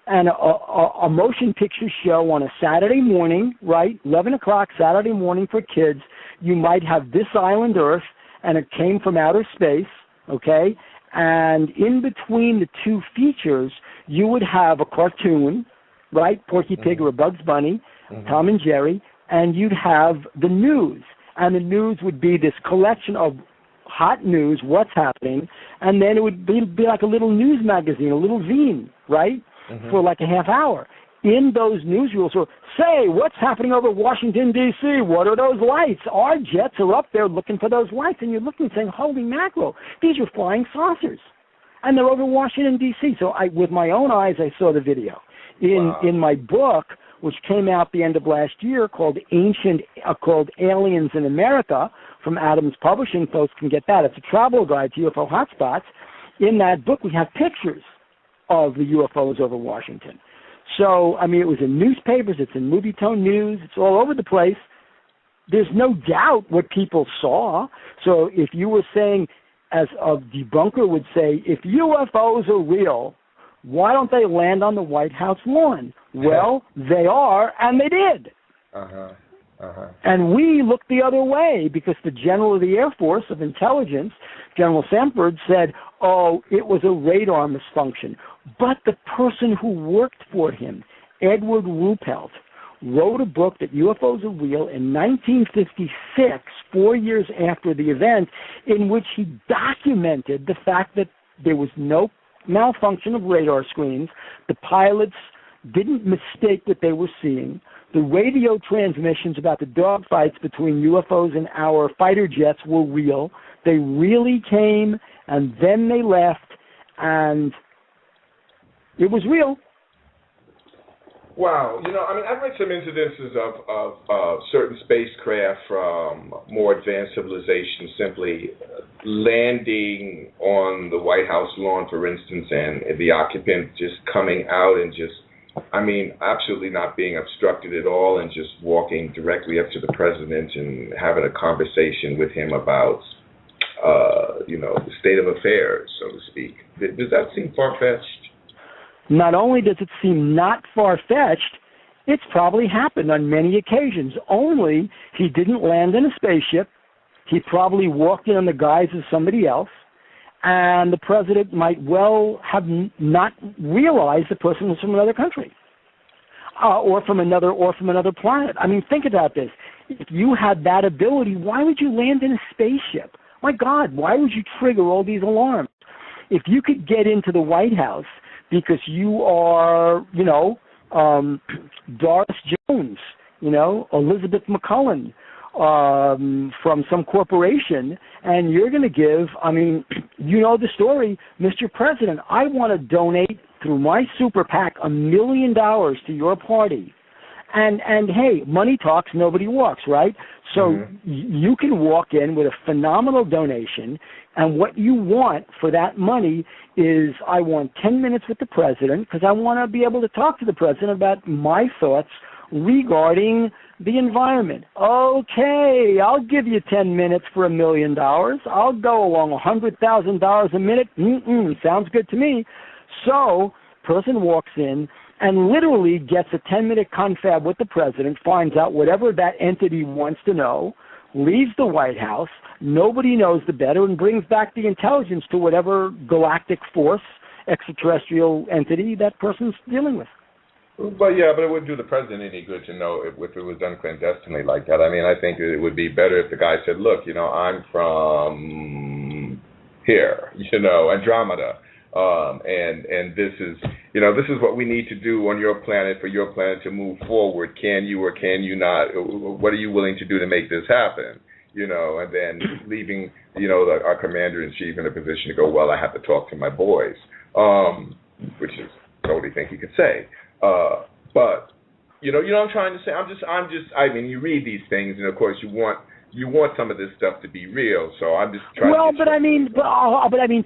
And a motion picture show on a Saturday morning, right, 11 o'clock Saturday morning for kids. You might have This Island Earth, and it came from outer space, okay? And in between the two features, you would have a cartoon, right, Porky Pig or a Bugs Bunny, Tom and Jerry, and you'd have the news. And the news would be this collection of hot news, what's happening, and then it would be like a little news magazine, a little zine, right? For like a half hour. In those newsreels, or say, what's happening over Washington, D.C.? What are those lights? Our jets are up there looking for those lights, and you're looking saying, holy mackerel, these are flying saucers. And they're over Washington, D.C. So with my own eyes, I saw the video. In my book, which came out the end of last year, called Aliens in America, from Adams Publishing, folks can get that. It's a travel guide to UFO hotspots. In that book, we have pictures of the UFOs over Washington. So, it was in newspapers, it's in movie tone news, it's all over the place. There's no doubt what people saw. So if you were saying, as a debunker would say, if UFOs are real, why don't they land on the White House lawn? Well, they are, and they did. And we looked the other way because the General of the Air Force of Intelligence, General Sanford, said, it was a radar misfunction. But the person who worked for him, Edward Ruppelt, wrote a book that UFOs are real in 1956, 4 years after the event, in which he documented the fact that there was no malfunction of radar screens. The pilots didn't mistake what they were seeing. The radio transmissions about the dogfights between UFOs and our fighter jets were real. They really came, and then they left, and it was real. Wow. I've read some incidences of certain spacecraft from more advanced civilizations simply landing on the White House lawn, for instance, and the occupant just coming out and just, absolutely not being obstructed at all, and just walking directly up to the president and having a conversation with him about, the state of affairs, so to speak. Does that seem far-fetched? Not only does it seem not far-fetched, it's probably happened on many occasions. Only he didn't land in a spaceship. He probably walked in on the guise of somebody else, and the president might well have not realized the person was from another country, or from another planet. Think about this. If you had that ability, why would you land in a spaceship? My God, why would you trigger all these alarms? If you could get into the White House because you are, Doris Jones, Elizabeth McCullen, from some corporation, and you're going to give, the story, Mr. President, I want to donate through my super PAC $1 million to your party. And hey, money talks, nobody walks, right? So you can walk in with a phenomenal donation, and what you want for that money is, I want 10 minutes with the president, because I want to be able to talk to the president about my thoughts regarding the environment. Okay, I'll give you 10 minutes for $1 million. I'll go along $100,000 a minute. Sounds good to me. So, person walks in, and literally gets a 10-minute confab with the president, finds out whatever that entity wants to know, leaves the White House, nobody knows the better, and brings back the intelligence to whatever galactic force, extraterrestrial entity that person's dealing with. But it wouldn't do the president any good to know if it was done clandestinely like that. I mean, I think it would be better if the guy said, look, I'm from here, Andromeda, and this is what we need to do on your planet for your planet to move forward. Can you or can you not? What are you willing to do to make this happen? And then leaving, our commander-in-chief in a position to go, well, I have to talk to my boys, which is the only thing he could say. But you know what I'm trying to say. I mean, you read these things, and of course you want some of this stuff to be real. So I'm just trying. Well, but I mean,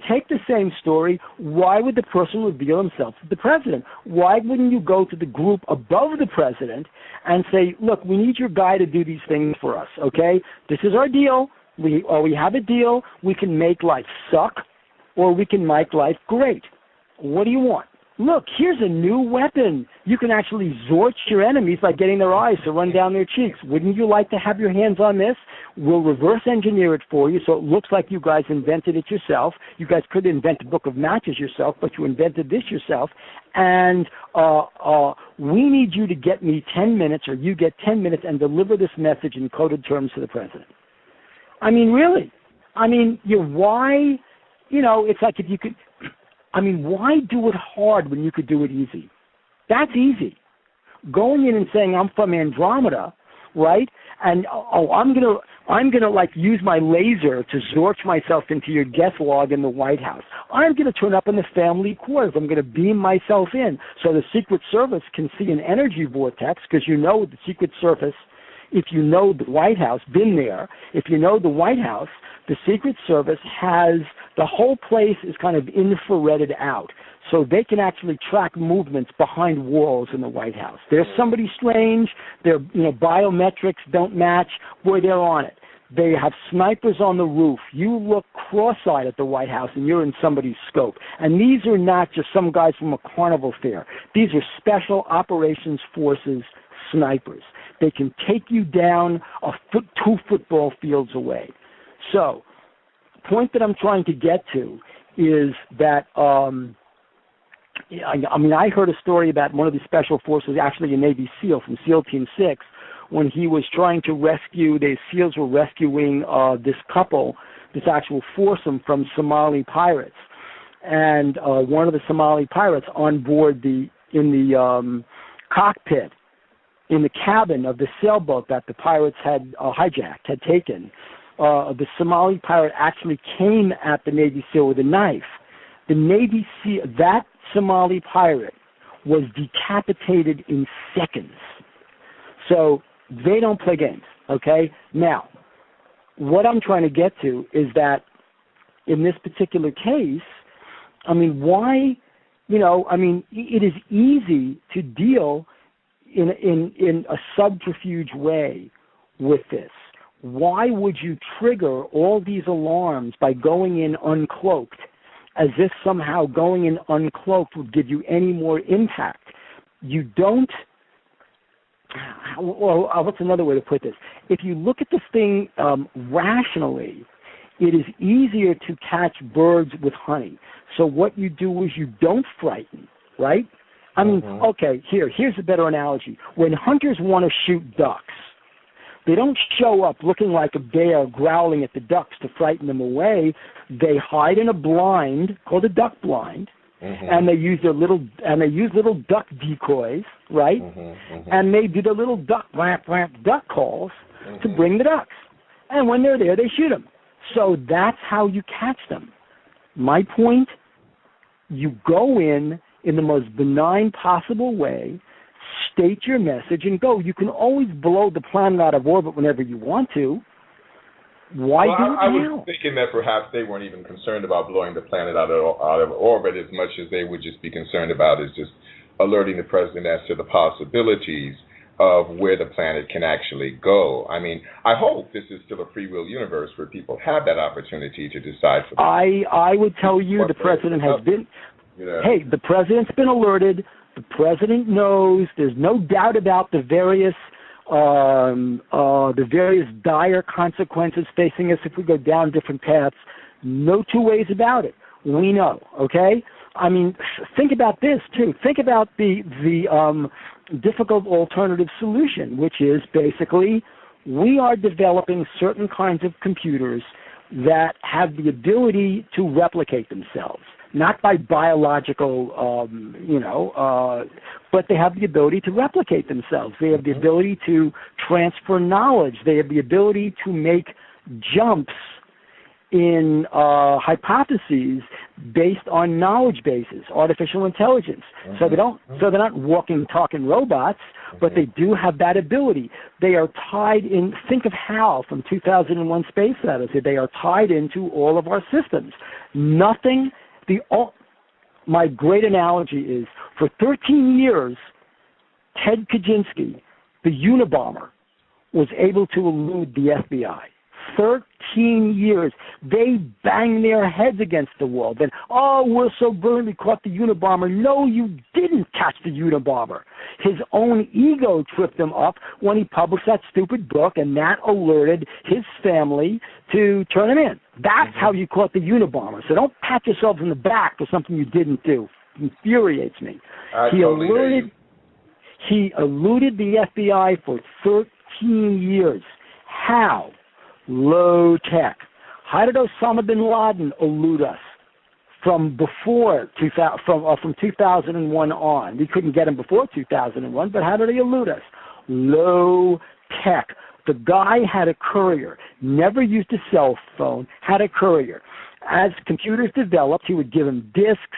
take the same story. Why would the person reveal himself to the president? Why wouldn't you go to the group above the president and say, look, we need your guy to do these things for us. Okay, this is our deal. We have a deal. We can make life suck, or we can make life great. What do you want? Look, here's a new weapon. You can actually zort your enemies by getting their eyes to run down their cheeks. Wouldn't you like to have your hands on this? We'll reverse engineer it for you so it looks like you guys invented it yourself. You guys could invent a book of matches yourself, but you invented this yourself. And we need you to get me 10 minutes, or you get 10 minutes, and deliver this message in coded terms to the president. I mean, really. I mean, why, it's like if you could... I mean, why do it hard when you could do it easy? That's easy. Going in and saying I'm from Andromeda, right? And I'm gonna like use my laser to zorch myself into your guest log in the White House. I'm gonna turn up in the family quarters. I'm gonna beam myself in so the Secret Service can see an energy vortex, because the Secret Service, if you know the White House, been there. If you know the White House, the Secret Service has the whole place is kind of infrareded out, so they can actually track movements behind walls in the White House. There's somebody strange, their biometrics don't match, boy, they're on it. They have snipers on the roof. You look cross-eyed at the White House and you're in somebody's scope. And these are not just some guys from a carnival fair. These are Special Operations Forces snipers. They can take you down 2 football fields away. So, the point that I'm trying to get to is that, I heard a story about one of the special forces, actually a Navy SEAL from SEAL Team 6, when he was trying to rescue, the SEALs were rescuing this couple, this actual foursome from Somali pirates. And one of the Somali pirates on board in the cockpit, in the cabin of the sailboat that the pirates had hijacked, had taken, the Somali pirate actually came at the Navy SEAL with a knife. The Navy SEAL, that Somali pirate, was decapitated in seconds. So they don't play games, okay? Now, what I'm trying to get to is that in this particular case, I mean, why, it is easy to deal in a subterfuge way with this. Why would you trigger all these alarms by going in uncloaked, as if somehow going in uncloaked would give you any more impact? You don't, well, what's another way to put this? If you look at this thing rationally, it is easier to catch birds with honey. So what you do is you don't frighten, right? I mean, okay, here's a better analogy. When hunters want to shoot ducks, they don't show up looking like a bear growling at the ducks to frighten them away. They hide in a blind called a duck blind, and they use little duck decoys, right? And they do the little duck duck calls to bring the ducks. And when they're there, they shoot them. So that's how you catch them. My point, you go in the most benign possible way, state your message, and go. You can always blow the planet out of orbit whenever you want to. Why do it now? I was thinking that perhaps they weren't even concerned about blowing the planet out of orbit as much as they would just be concerned about is just alerting the president as to the possibilities of where the planet can actually go. I mean, I hope this is still a free will universe where people have that opportunity to decide for themselves. I would tell you the president has been... Hey, the president's been alerted. The president knows. There's no doubt about the various dire consequences facing us if we go down different paths. No two ways about it. We know, okay? I mean, think about this, too. Think about the difficult alternative solution, which is basically we are developing certain kinds of computers that have the ability to replicate themselves, not by biological, but they have the ability to replicate themselves. They have the ability to transfer knowledge. They have the ability to make jumps in hypotheses based on knowledge bases, artificial intelligence. So they're not walking, talking robots, but they do have that ability. They are tied in. Think of HAL from 2001: Space Odyssey. They are tied into all of our systems. Nothing. My great analogy is for 13 years, Ted Kaczynski, the Unabomber, was able to elude the FBI. 13 years. They banged their heads against the wall. Then, we're so brilliant, we caught the Unabomber. No, you didn't catch the Unabomber. His own ego tripped him up when he published that stupid book, and that alerted his family to turn him in. That's how you caught the Unabomber. So don't pat yourselves on the back for something you didn't do. It infuriates me. He eluded the FBI for 13 years. How? Low tech. How did Osama bin Laden elude us from 2001 on? We couldn't get him before 2001, but how did he elude us? Low tech. The guy had a courier, never used a cell phone, had a courier. As computers developed, he would give him disks,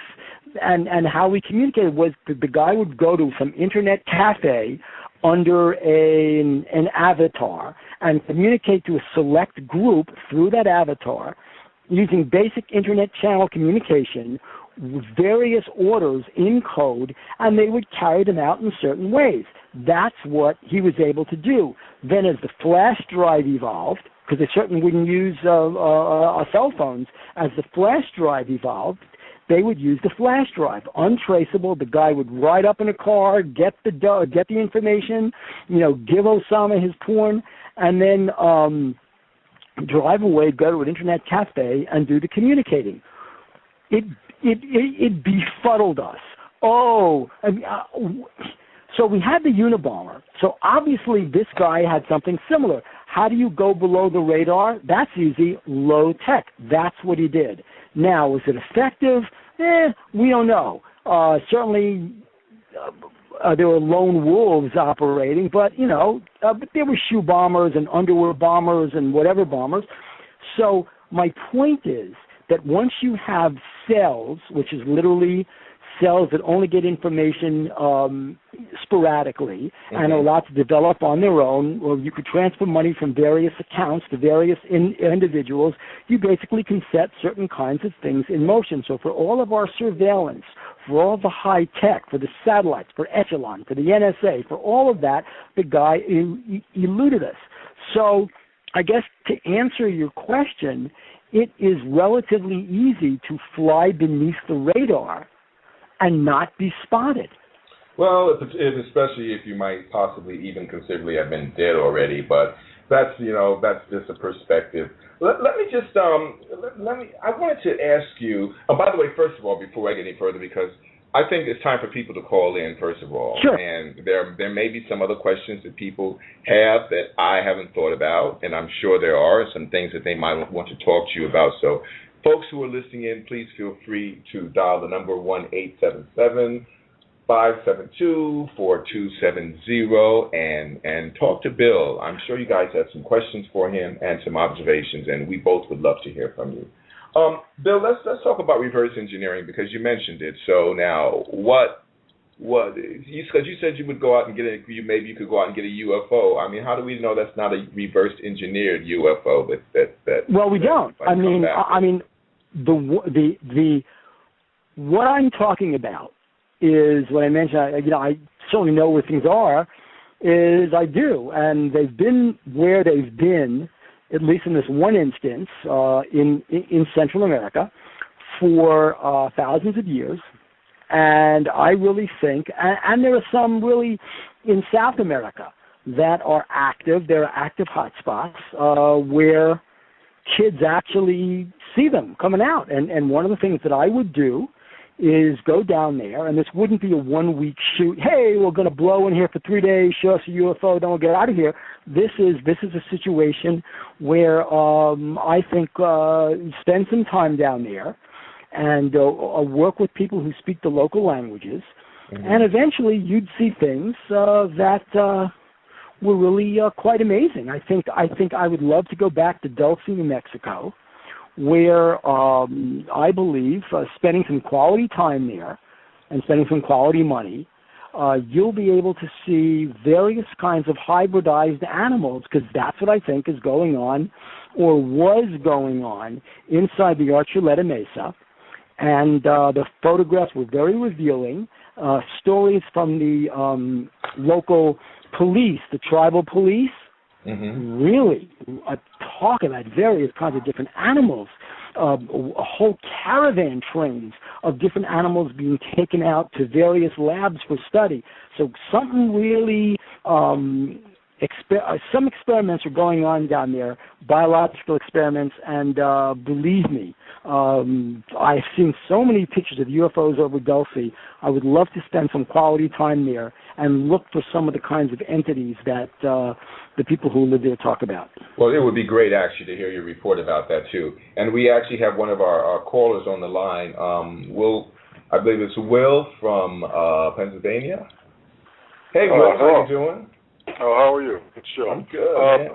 and how we communicated was the guy would go to some internet cafe under an avatar and communicate to a select group through that avatar using basic internet channel communication with various orders in code, and they would carry them out in certain ways. That's what he was able to do. Then as the flash drive evolved, because they certainly wouldn't use cell phones, as the flash drive evolved, they would use the flash drive, untraceable. The guy would ride up in a car, get the information, give Osama his porn, and then drive away, go to an internet cafe, and do the communicating. It befuddled us. So we had the Unabomber. So obviously this guy had something similar. How do you go below the radar? That's easy. Low tech. That's what he did. Now, was it effective? We don't know. Certainly, there were lone wolves operating, but there were shoe bombers and underwear bombers and whatever bombers. So my point is that once you have cells, which is literally cells that only get information sporadically and are allowed to develop on their own, or you could transfer money from various accounts to various individuals, you basically can set certain kinds of things in motion. So for all of our surveillance, for all the high tech, for the satellites, for Echelon, for the NSA, for all of that, the guy eluded us. So I guess to answer your question, it is relatively easy to fly beneath the radar and not be spotted. Well, especially if you might possibly even considerably have been dead already, but that's just a perspective. Let me just I wanted to ask you. By the way, first of all, before I get any further, because I think it's time for people to call in. First of all, sure. And there may be some other questions that people have that I haven't thought about, and I'm sure there are some things that they might want to talk to you about. So, folks who are listening in, please feel free to dial the number 1-877-572-4270 and talk to Bill. I'm sure you guys have some questions for him and some observations, and we both would love to hear from you. Bill, let's talk about reverse engineering because you mentioned it. So now, because you said you would go out and maybe you could go out and get a UFO. I mean, how do we know that's not a reverse engineered UFO? Well, we don't. I mean, what I'm talking about is what I mentioned. I certainly know where things are. Is I do, and they've been where they've been, at least in this one instance, in Central America, for thousands of years. And I really think, and there are some really in South America that are active. There are active hotspots where kids actually see them coming out. And one of the things that I would do is go down there, and this wouldn't be a one-week shoot. Hey, we're going to blow in here for 3 days, show us a UFO, then we'll get out of here. This is a situation where I think spend some time down there and work with people who speak the local languages, and eventually you'd see things that were really quite amazing. I think I would love to go back to Dulce, New Mexico, where I believe spending some quality time there and spending some quality money, you'll be able to see various kinds of hybridized animals, because that's what I think is going on or was going on inside the Archuleta Mesa. And the photographs were very revealing. Stories from the local police, the tribal police, really talk about various kinds of different animals, a whole caravan trains of different animals being taken out to various labs for study. So something really, some experiments are going on down there, biological experiments, and believe me, I've seen so many pictures of UFOs over Dulce. I would love to spend some quality time there and look for some of the kinds of entities that the people who live there talk about. Well, it would be great, actually, to hear your report about that, too. And we actually have one of our callers on the line. I believe it's Will from Pennsylvania. Hey, Will, how you doing? Oh, how are you? It's Joe. I'm good, man.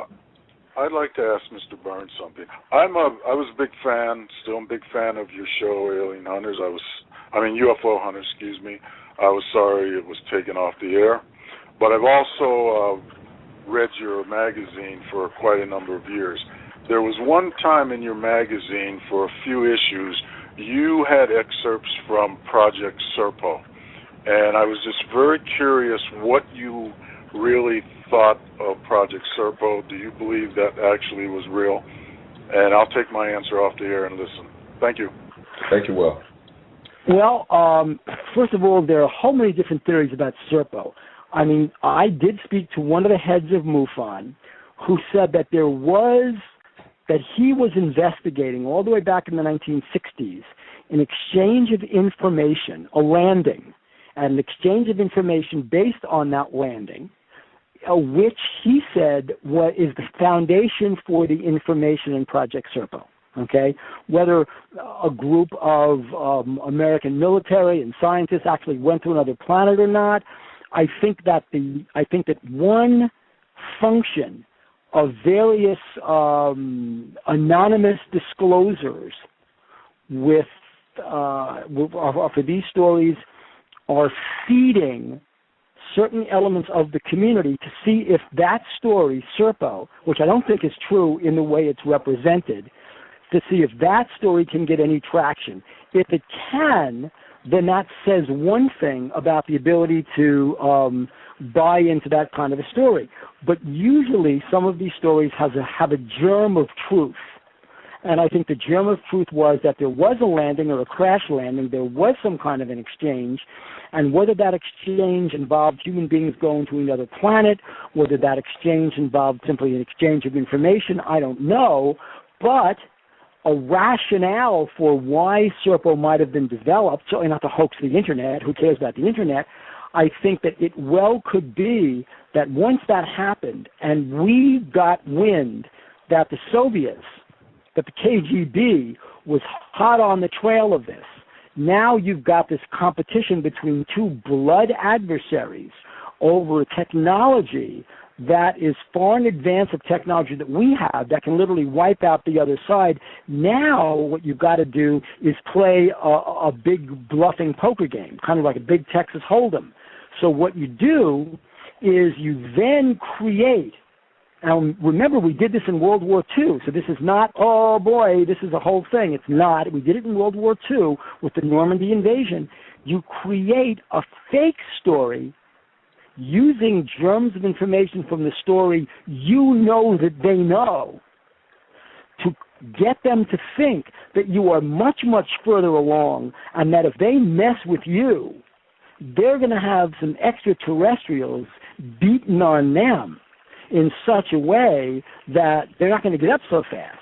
I'd like to ask Mr. Birnes something. I was a big fan, still a big fan of your show, Alien Hunters. UFO Hunters, excuse me. I was sorry it was taken off the air. But I've also read your magazine for quite a number of years. There was one time in your magazine, for a few issues, you had excerpts from Project Serpo. And I was just very curious what you really thought of Project Serpo. Do you believe that actually was real? And I'll take my answer off the air and listen. Thank you. Thank you, Will. Well, first of all, there are a whole many different theories about Serpo. I mean, I did speak to one of the heads of MUFON who said that he was investigating all the way back in the 1960s an exchange of information, a landing, and an exchange of information based on that landing, which he said is the foundation for the information in Project Serpo. Okay, whether a group of American military and scientists actually went to another planet or not, I think that one function of various anonymous disclosures for these stories are feeding certain elements of the community to see if that story, Serpo, which I don't think is true in the way it's represented, to see if that story can get any traction. If it can, then that says one thing about the ability to buy into that kind of a story. But usually some of these stories have a germ of truth. And I think the germ of truth was that there was a landing or a crash landing, there was some kind of an exchange, and whether that exchange involved human beings going to another planet, whether that exchange involved simply an exchange of information, I don't know, but a rationale for why Serpo might have been developed, certainly not to hoax the Internet, who cares about the Internet, I think that it well could be that once that happened and we got wind that the Soviets, that the KGB was hot on the trail of this, now you've got this competition between two blood adversaries over technology that is far in advance of technology that we have that can literally wipe out the other side. Now what you've got to do is play a big bluffing poker game, kind of like a big Texas Hold'em. So what you do is you then create, and remember we did this in World War II, so this is not, oh boy, this is a whole thing. It's not. We did it in World War II with the Normandy invasion. You create a fake story using germs of information from the story you know that they know to get them to think that you are much, much further along, and that if they mess with you, they're going to have some extraterrestrials beaten on them in such a way that they're not going to get up so fast.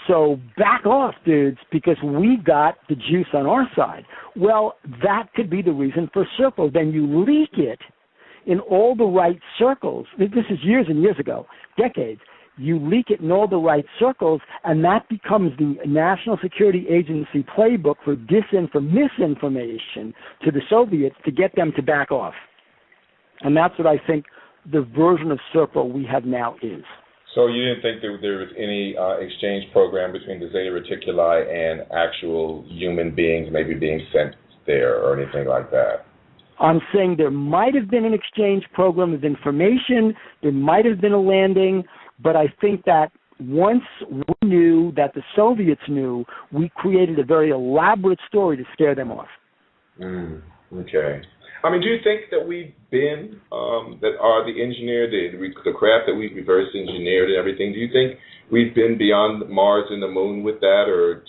So back off, dudes, because we got the juice on our side. Well, that could be the reason for Serpo. Then you leak it in all the right circles. This is years and years ago, decades. You leak it in all the right circles, and that becomes the National Security Agency playbook for misinformation to the Soviets to get them to back off. And that's what I think the version of Serpo we have now is. So you didn't think that there was any exchange program between the Zeta Reticuli and actual human beings maybe being sent there or anything like that? I'm saying there might have been an exchange program of information, there might have been a landing, but I think that once we knew that the Soviets knew, we created a very elaborate story to scare them off. Okay. I mean, do you think that we've been, that are the engineer, the craft that we reverse engineered and everything, do you think we've been beyond Mars and the moon with that, or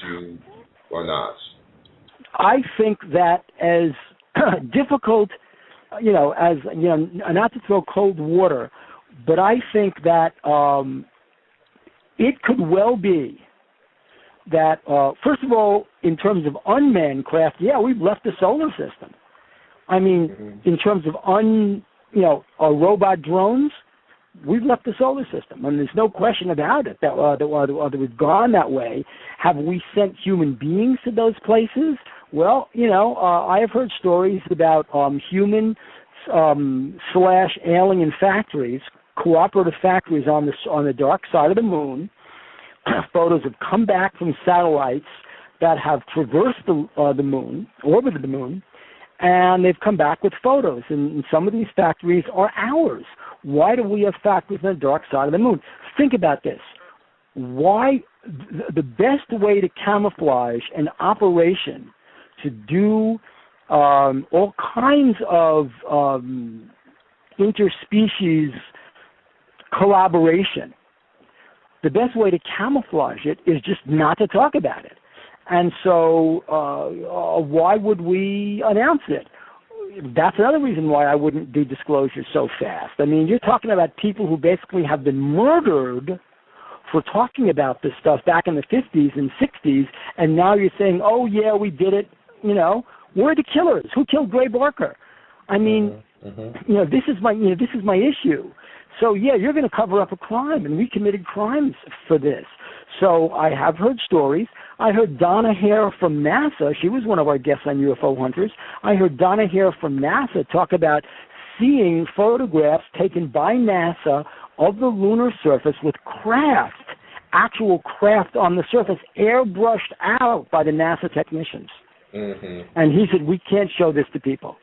not? I think that as difficult, not to throw cold water, but I think that it could well be that, first of all, in terms of unmanned craft, we've left the solar system. I mean, in terms of robot drones, we've left the solar system, and there's no question about it that we've gone that way. Have we sent human beings to those places? Well, I have heard stories about human / alien factories, cooperative factories on the dark side of the moon. Photos have come back from satellites that have traversed the moon, orbited the moon, and they've come back with photos. And some of these factories are ours. Why do we have factories on the dark side of the moon? Think about this. Why the best way to camouflage an operation, to do all kinds of interspecies collaboration, the best way to camouflage it is just not to talk about it. And so why would we announce it? That's another reason why I wouldn't do disclosure so fast. I mean, you're talking about people who basically have been murdered for talking about this stuff back in the 50s and 60s, and now you're saying, oh, yeah, we did it. We're the killers. Who killed Gray Barker? I mean, this is my issue. So, you're going to cover up a crime, and we committed crimes for this. So I have heard stories. I heard Donna Hare from NASA. She was one of our guests on UFO Hunters. I heard Donna Hare from NASA talk about seeing photographs taken by NASA of the lunar surface with actual craft on the surface, airbrushed out by the NASA technicians. And he said, we can't show this to people.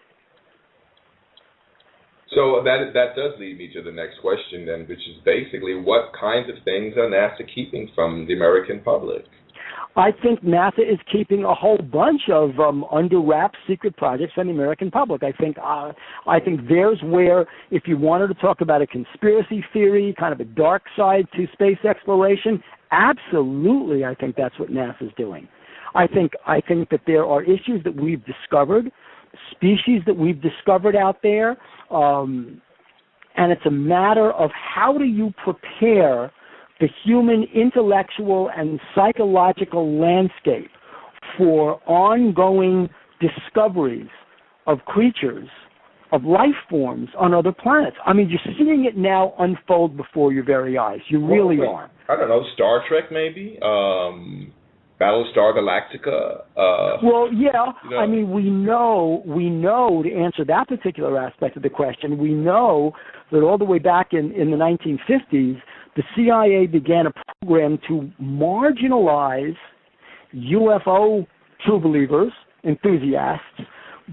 So that does lead me to the next question then, which is basically what kinds of things are NASA keeping from the American public? I think NASA is keeping a whole bunch of under wraps secret projects from the American public. I think there's where, if you wanted to talk about a conspiracy theory, kind of a dark side to space exploration, absolutely, I think that's what NASA's doing. I think that there are issues that we've discovered, species that we've discovered out there, and it's a matter of how do you prepare the human intellectual and psychological landscape for ongoing discoveries of creatures, of life forms on other planets. I mean, you're seeing it now unfold before your very eyes. You really are. I don't know, Star Trek maybe? Battlestar Galactica? I mean, we know, to answer that particular aspect of the question, we know that all the way back in the 1950s, the CIA began a program to marginalize UFO true believers, enthusiasts,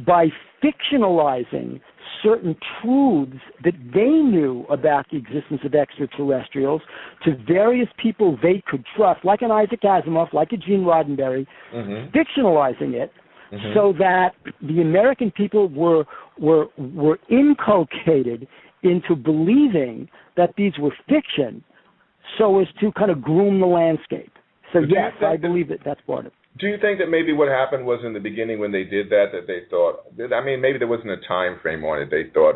by fictionalizing certain truths that they knew about the existence of extraterrestrials to various people they could trust, like an Isaac Asimov, like a Gene Roddenberry, fictionalizing it so that the American people were inculcated into believing that these were fiction so as to kind of groom the landscape. So yes, I believe that's part of it. Do you think that maybe what happened was in the beginning when they did that they thought, I mean, maybe there wasn't a time frame on it. They thought,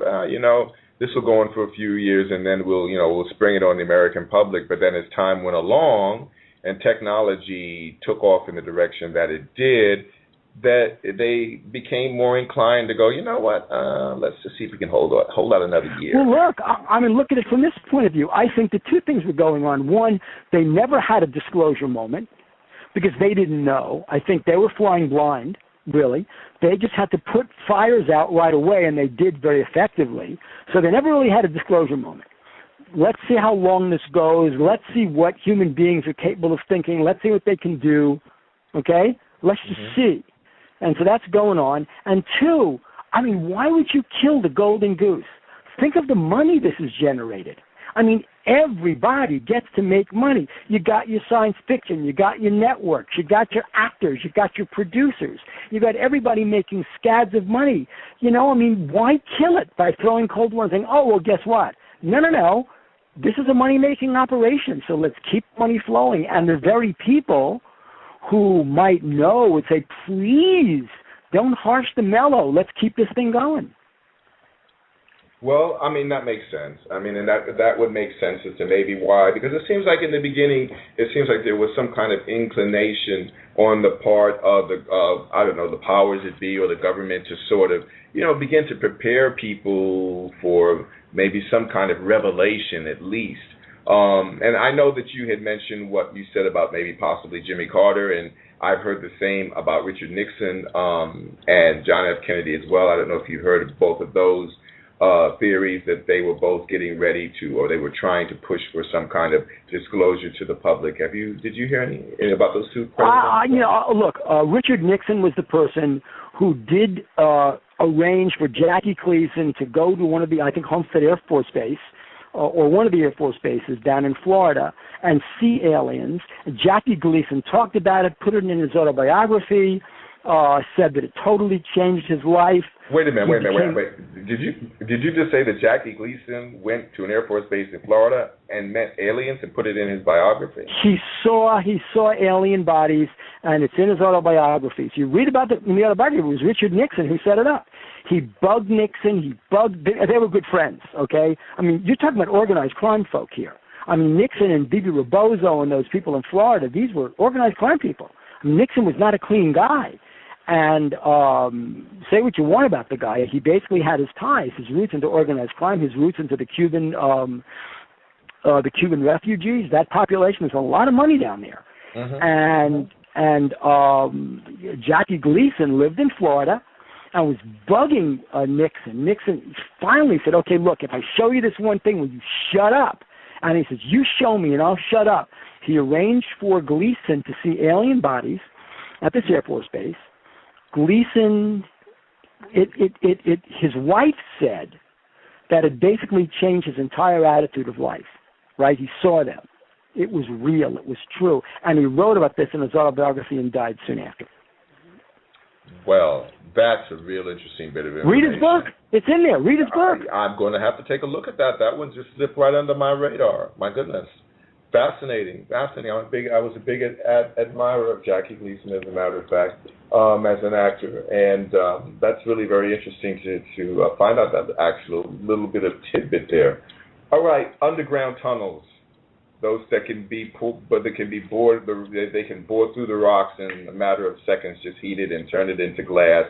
this will go on for a few years and then we'll spring it on the American public. But then as time went along and technology took off in the direction that it did, that they became more inclined to go, you know what, let's just see if we can hold out another year. Well, look, I mean, look at it from this point of view. I think the two things were going on. One, they never had a disclosure moment because they didn't know. I think they were flying blind, really. They just had to put fires out right away, and they did very effectively. So they never really had a disclosure moment. Let's see how long this goes. Let's see what human beings are capable of thinking. Let's see what they can do, okay? Let's just see. And so that's going on. And two, I mean, why would you kill the golden goose? Think of the money this has generated. I mean, everybody gets to make money. You got your science fiction, you got your networks, you got your actors, you got your producers, you got everybody making scads of money. I mean, why kill it by throwing cold water and saying, oh, well, guess what? No. This is a money-making operation, so let's keep money flowing. And the very people who might know would say, please, don't harsh the mellow. Let's keep this thing going. Well, I mean, that makes sense. I mean, and that would make sense as to maybe why, because it seems like in the beginning, it seems like there was some kind of inclination on the part of the powers that be or the government to sort of, begin to prepare people for maybe some kind of revelation at least. And I know that you had mentioned what you said about maybe possibly Jimmy Carter, and I've heard the same about Richard Nixon and John F. Kennedy as well. I don't know if you've heard of both of those theories that they were both getting ready to, or they were trying to push for some kind of disclosure to the public. Did you hear any about those two presidents? Look, Richard Nixon was the person who did arrange for Jackie Gleason to go to one of the, I think, Homestead Air Force Base, or one of the Air Force bases down in Florida, and see aliens. Jackie Gleason talked about it, put it in his autobiography, said that it totally changed his life. Wait a minute. Did you just say that Jackie Gleason went to an Air Force base in Florida and met aliens and put it in his biography? He saw alien bodies, and it's in his autobiography. So you read about in the autobiography, it was Richard Nixon who set it up. He bugged Nixon. They were good friends, okay? I mean, you're talking about organized crime folk here. I mean, Nixon and Bibi Rebozo and those people in Florida, these were organized crime people. I mean, Nixon was not a clean guy. And say what you want about the guy, he basically had his ties, his roots into organized crime, his roots into the Cuban refugees. That population, there's a lot of money down there. And Jackie Gleason lived in Florida and was bugging Nixon. Nixon finally said, okay, look, if I show you this one thing, will you shut up? And he says, you show me and I'll shut up. He arranged for Gleason to see alien bodies at this Air Force base. Gleason, his wife said that it basically changed his entire attitude of life, right? He saw them. It was real. It was true. And he wrote about this in his autobiography and died soon after. Well, that's a real interesting bit of information. Read his book. It's in there. Read his book. I'm going to have to take a look at that. That one just slipped right under my radar. My goodness. Fascinating. I was a big admirer of Jackie Gleason, as a matter of fact, as an actor, and that's really very interesting to find out that actual little bit of tidbit there. All right, underground tunnels, those that can be bored. They can bore through the rocks in a matter of seconds, just heat it and turn it into glass.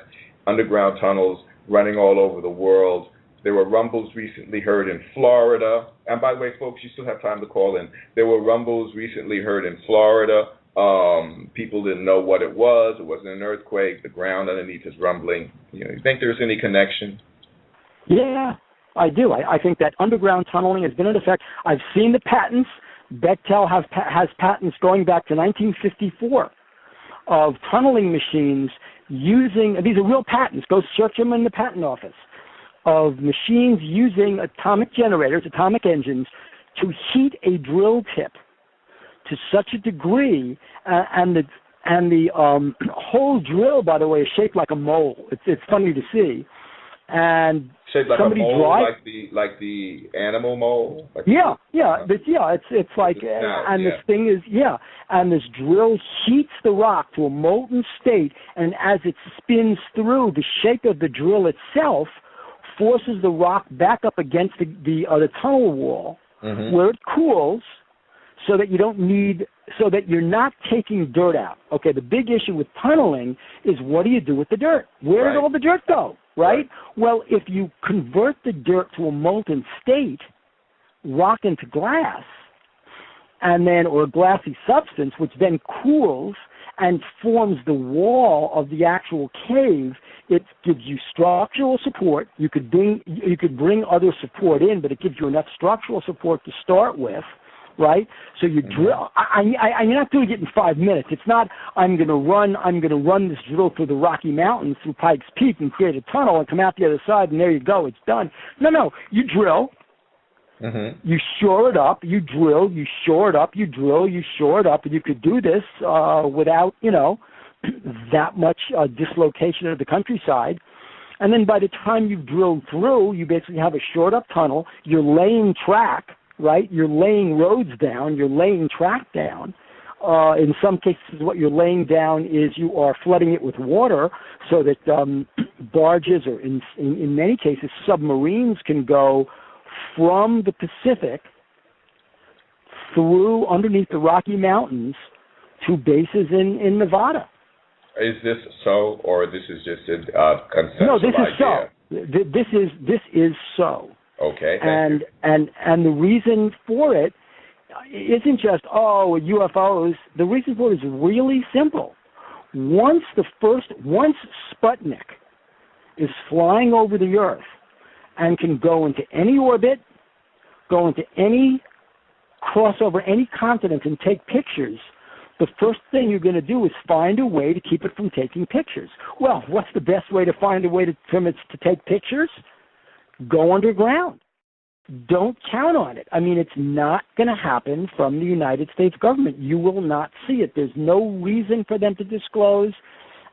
Underground tunnels running all over the world. There were rumbles recently heard in Florida. And by the way, folks, you still have time to call in. There were rumbles recently heard in Florida. People didn't know what it was. It wasn't an earthquake. The ground underneath is rumbling. You think there's any connection? Yeah, I do. I think that underground tunneling has been in effect. I've seen the patents. Bechtel has patents going back to 1954 of tunneling machines using, these are real patents. Go search them in the patent office, of machines using atomic generators, atomic engines, to heat a drill tip to such a degree, and the whole drill, by the way, is shaped like a mole. It's funny to see, and shaped like somebody a mole, drives. like the animal mole. It's like, and this thing is, and this drill heats the rock to a molten state, and as it spins through, the shape of the drill itself forces the rock back up against the tunnel wall, where it cools, so that you're not taking dirt out. Okay, the big issue with tunneling is, what do you do with the dirt? Where did all the dirt go, right? Well, if you convert the dirt to a molten state, rock into glass, and then, or a glassy substance, which then cools and forms the wall of the actual cave, it gives you structural support. You could bring other support in, but it gives you enough structural support to start with. Right, so you drill. You're not doing it in 5 minutes. It's not. I'm going to run this drill through the Rocky Mountains, through Pikes Peak, and create a tunnel and come out the other side, and there you go. It's done. No. You drill. You shore it up. You drill. You shore it up. You drill. You shore it up, and you could do this without that much dislocation of the countryside. And then by the time you've drilled through, you basically have a shored up tunnel. You're laying track. Right, you're laying roads down, you're laying track down. In some cases, what you're laying down is you are flooding it with water, so that barges, or in many cases, submarines can go from the Pacific through underneath the Rocky Mountains to bases in Nevada. Is this so, or this is just a conceptual No, this idea? is so. This is so. Okay. And the reason for it isn't just UFOs. The reason for it is really simple. Once Sputnik is flying over the Earth and can go into any orbit, go into any crossover, any continent, and take pictures, the first thing you're going to do is find a way to keep it from taking pictures. Well, what's the best way to find a way for it to take pictures? Go underground. Don't count on it. I mean, it's not going to happen from the United States government. You will not see it. There's no reason for them to disclose.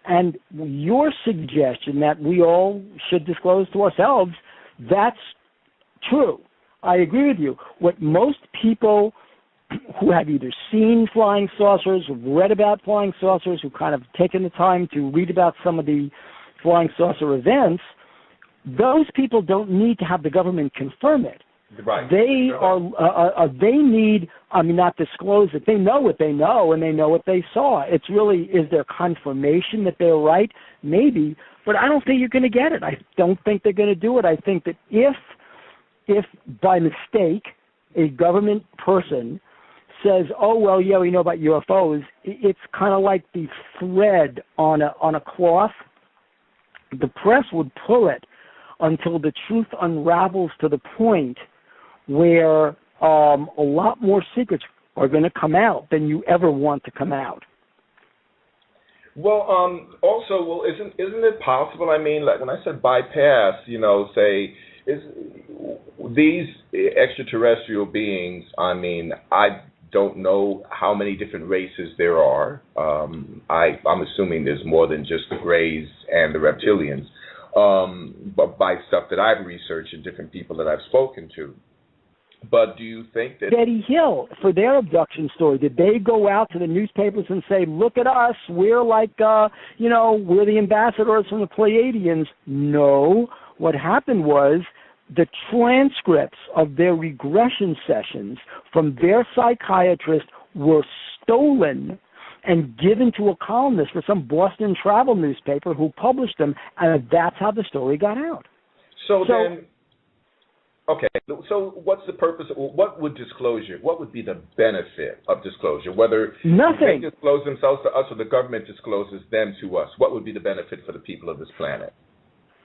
And your suggestion that we all should disclose to ourselves, that's true. I agree with you. What most people who have either seen flying saucers, who've read about flying saucers, who've kind of taken the time to read about some of the flying saucer events, those people don't need to have the government confirm it. Right. They need, not disclose it. They know what they know, and they know what they saw. It's really, is there confirmation that they're right? Maybe, but I don't think you're going to get it. I don't think they're going to do it. I think that if by mistake a government person says, we know about UFOs, it's kind of like the thread on a cloth. The press would pull it until the truth unravels to the point where a lot more secrets are going to come out than you ever want to come out. Well, isn't it possible? I mean, like when I said bypass, these extraterrestrial beings? I mean, I don't know how many different races there are. I'm assuming there's more than just the Greys and the reptilians. But by stuff that I've researched and different people that I've spoken to. But do you think that Betty Hill, for their abduction story, did they go out to the newspapers and say, look at us, we're like, we're the ambassadors from the Pleiadians? No. What happened was the transcripts of their regression sessions from their psychiatrist were stolen and given to a columnist for some Boston travel newspaper who published them, and that's how the story got out. So what's the purpose? What would be the benefit of disclosure? Whether nothing. They disclose themselves to us or the government discloses them to us, what would be the benefit for the people of this planet?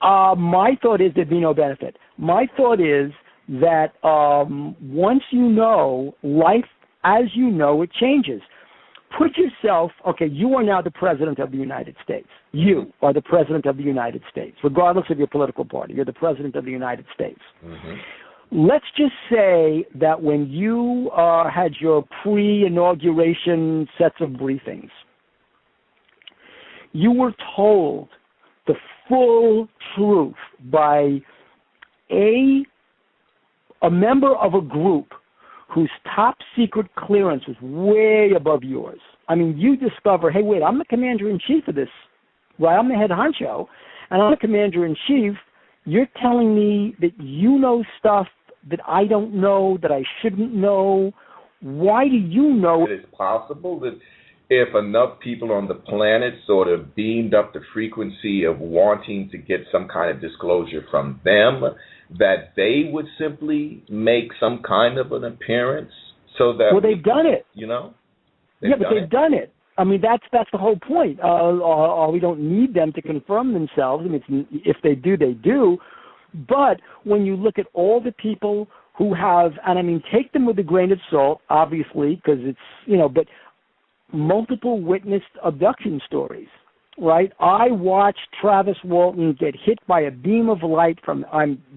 My thought is there'd be no benefit. My thought is that once you know, life as you know it changes. Put yourself, you are now the President of the United States. You are the President of the United States, regardless of your political party. You're the President of the United States. Mm-hmm. Let's just say that when you had your pre-inauguration sets of briefings, you were told the full truth by a member of a group whose top secret clearance was way above yours. I mean, you discover, hey, wait, I'm the commander-in-chief of this, right? I'm the head honcho, and I'm the commander-in-chief. You're telling me that you know stuff that I don't know, that I shouldn't know. Why do you know? It is possible that if enough people on the planet sort of beamed up the frequency of wanting to get some kind of disclosure from them, that they would simply make some kind of an appearance so that... Well, they've done it. You know? They've done it. I mean, that's the whole point. We don't need them to confirm themselves. I mean, if they do, they do. But when you look at all the people who have, and I mean, take them with a grain of salt, obviously, because it's, but multiple witnessed abduction stories, right? I watched Travis Walton get hit by a beam of light from,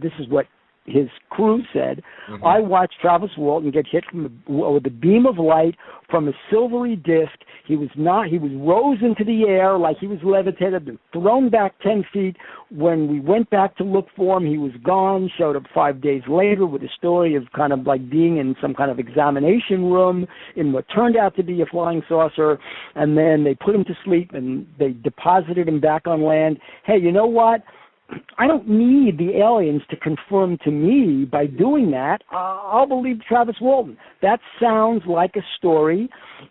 this is what his crew said, I watched Travis Walton get hit with a beam of light from a silvery disc. He was rose into the air like he was levitated, and thrown back 10 feet. When we went back to look for him, he was gone, showed up 5 days later with a story of kind of like being in some kind of examination room in what turned out to be a flying saucer, and then they put him to sleep and they deposited him back on land. Hey, you know what? I don't need the aliens to confirm to me by doing that. I'll believe Travis Walton. That sounds like a story.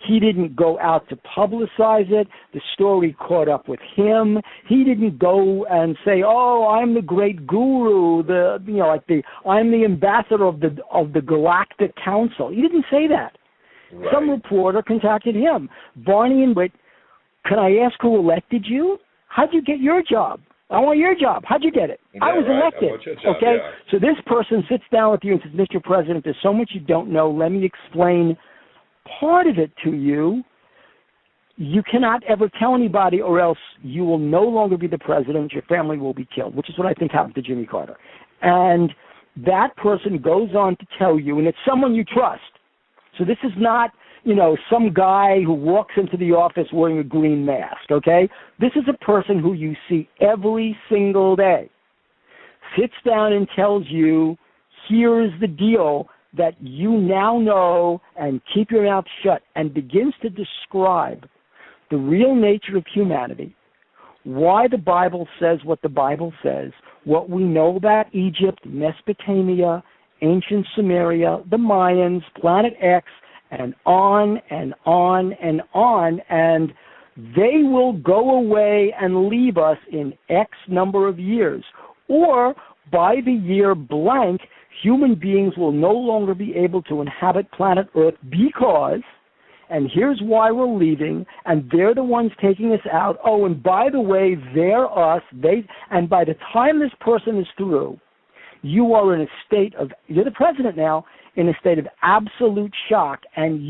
He didn't go out to publicize it. The story caught up with him. He didn't go and say, "Oh, I'm the great guru, I'm the ambassador of the Galactic Council." He didn't say that. Right. Some reporter contacted him. Barney and Whit, can I ask who elected you? How'd you get your job? I want your job. How'd you get it? Yeah, I was elected. I want your job, okay? Yeah. So this person sits down with you and says, Mr. President, there's so much you don't know. Let me explain part of it to you. You cannot ever tell anybody, or else you will no longer be the president. Your family will be killed, which is what I think happened to Jimmy Carter. And that person goes on to tell you, and it's someone you trust. So this is not, some guy who walks into the office wearing a green mask, okay? This is a person who you see every single day, sits down and tells you, here's the deal that you now know, and keep your mouth shut, and begins to describe the real nature of humanity, why the Bible says what the Bible says, what we know about Egypt, Mesopotamia, ancient Sumeria, the Mayans, Planet X, and on and on and on, and they will go away and leave us in X number of years. Or by the year blank, human beings will no longer be able to inhabit planet Earth because, and here's why we're leaving, and they're the ones taking us out. Oh, and by the way, they're us. And by the time this person is through, you are in a state of, you're the president now, in a state of absolute shock, and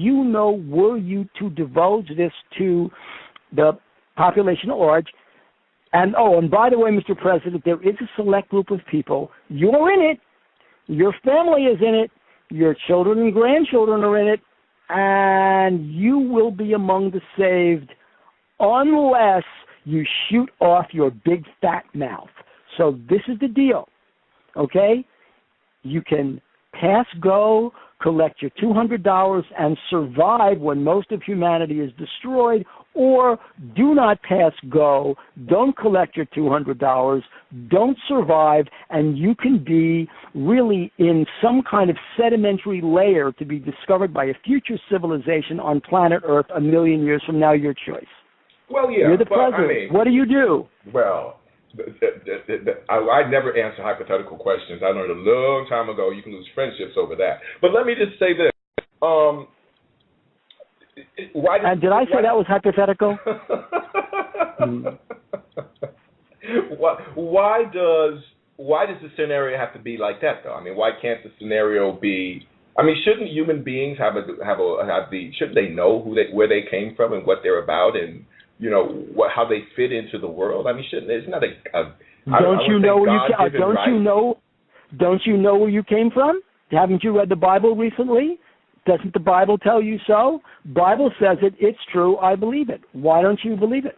were you to divulge this to the population at large, and by the way, Mr. President, there is a select group of people, you're in it, your family is in it, your children and grandchildren are in it, and you will be among the saved unless you shoot off your big fat mouth. So this is the deal, okay? You can pass go, collect your $200, and survive when most of humanity is destroyed, or do not pass go, don't collect your $200, don't survive, and you can be really in some kind of sedimentary layer to be discovered by a future civilization on planet Earth 1 million years from now, your choice. Well, yeah. You're the president. What do you do? Well, I never answer hypothetical questions. I learned a long time ago you can lose friendships over that. But let me just say this. Did I say that was hypothetical? Why does the scenario have to be like that, though? I mean, why can't the scenario be? I mean, shouldn't human beings shouldn't they know where they came from and what they're about, and how they fit into the world? I mean, isn't that Don't you know where you came from? Haven't you read the Bible recently? Doesn't the Bible tell you so? Bible says it. It's true. I believe it. Why don't you believe it?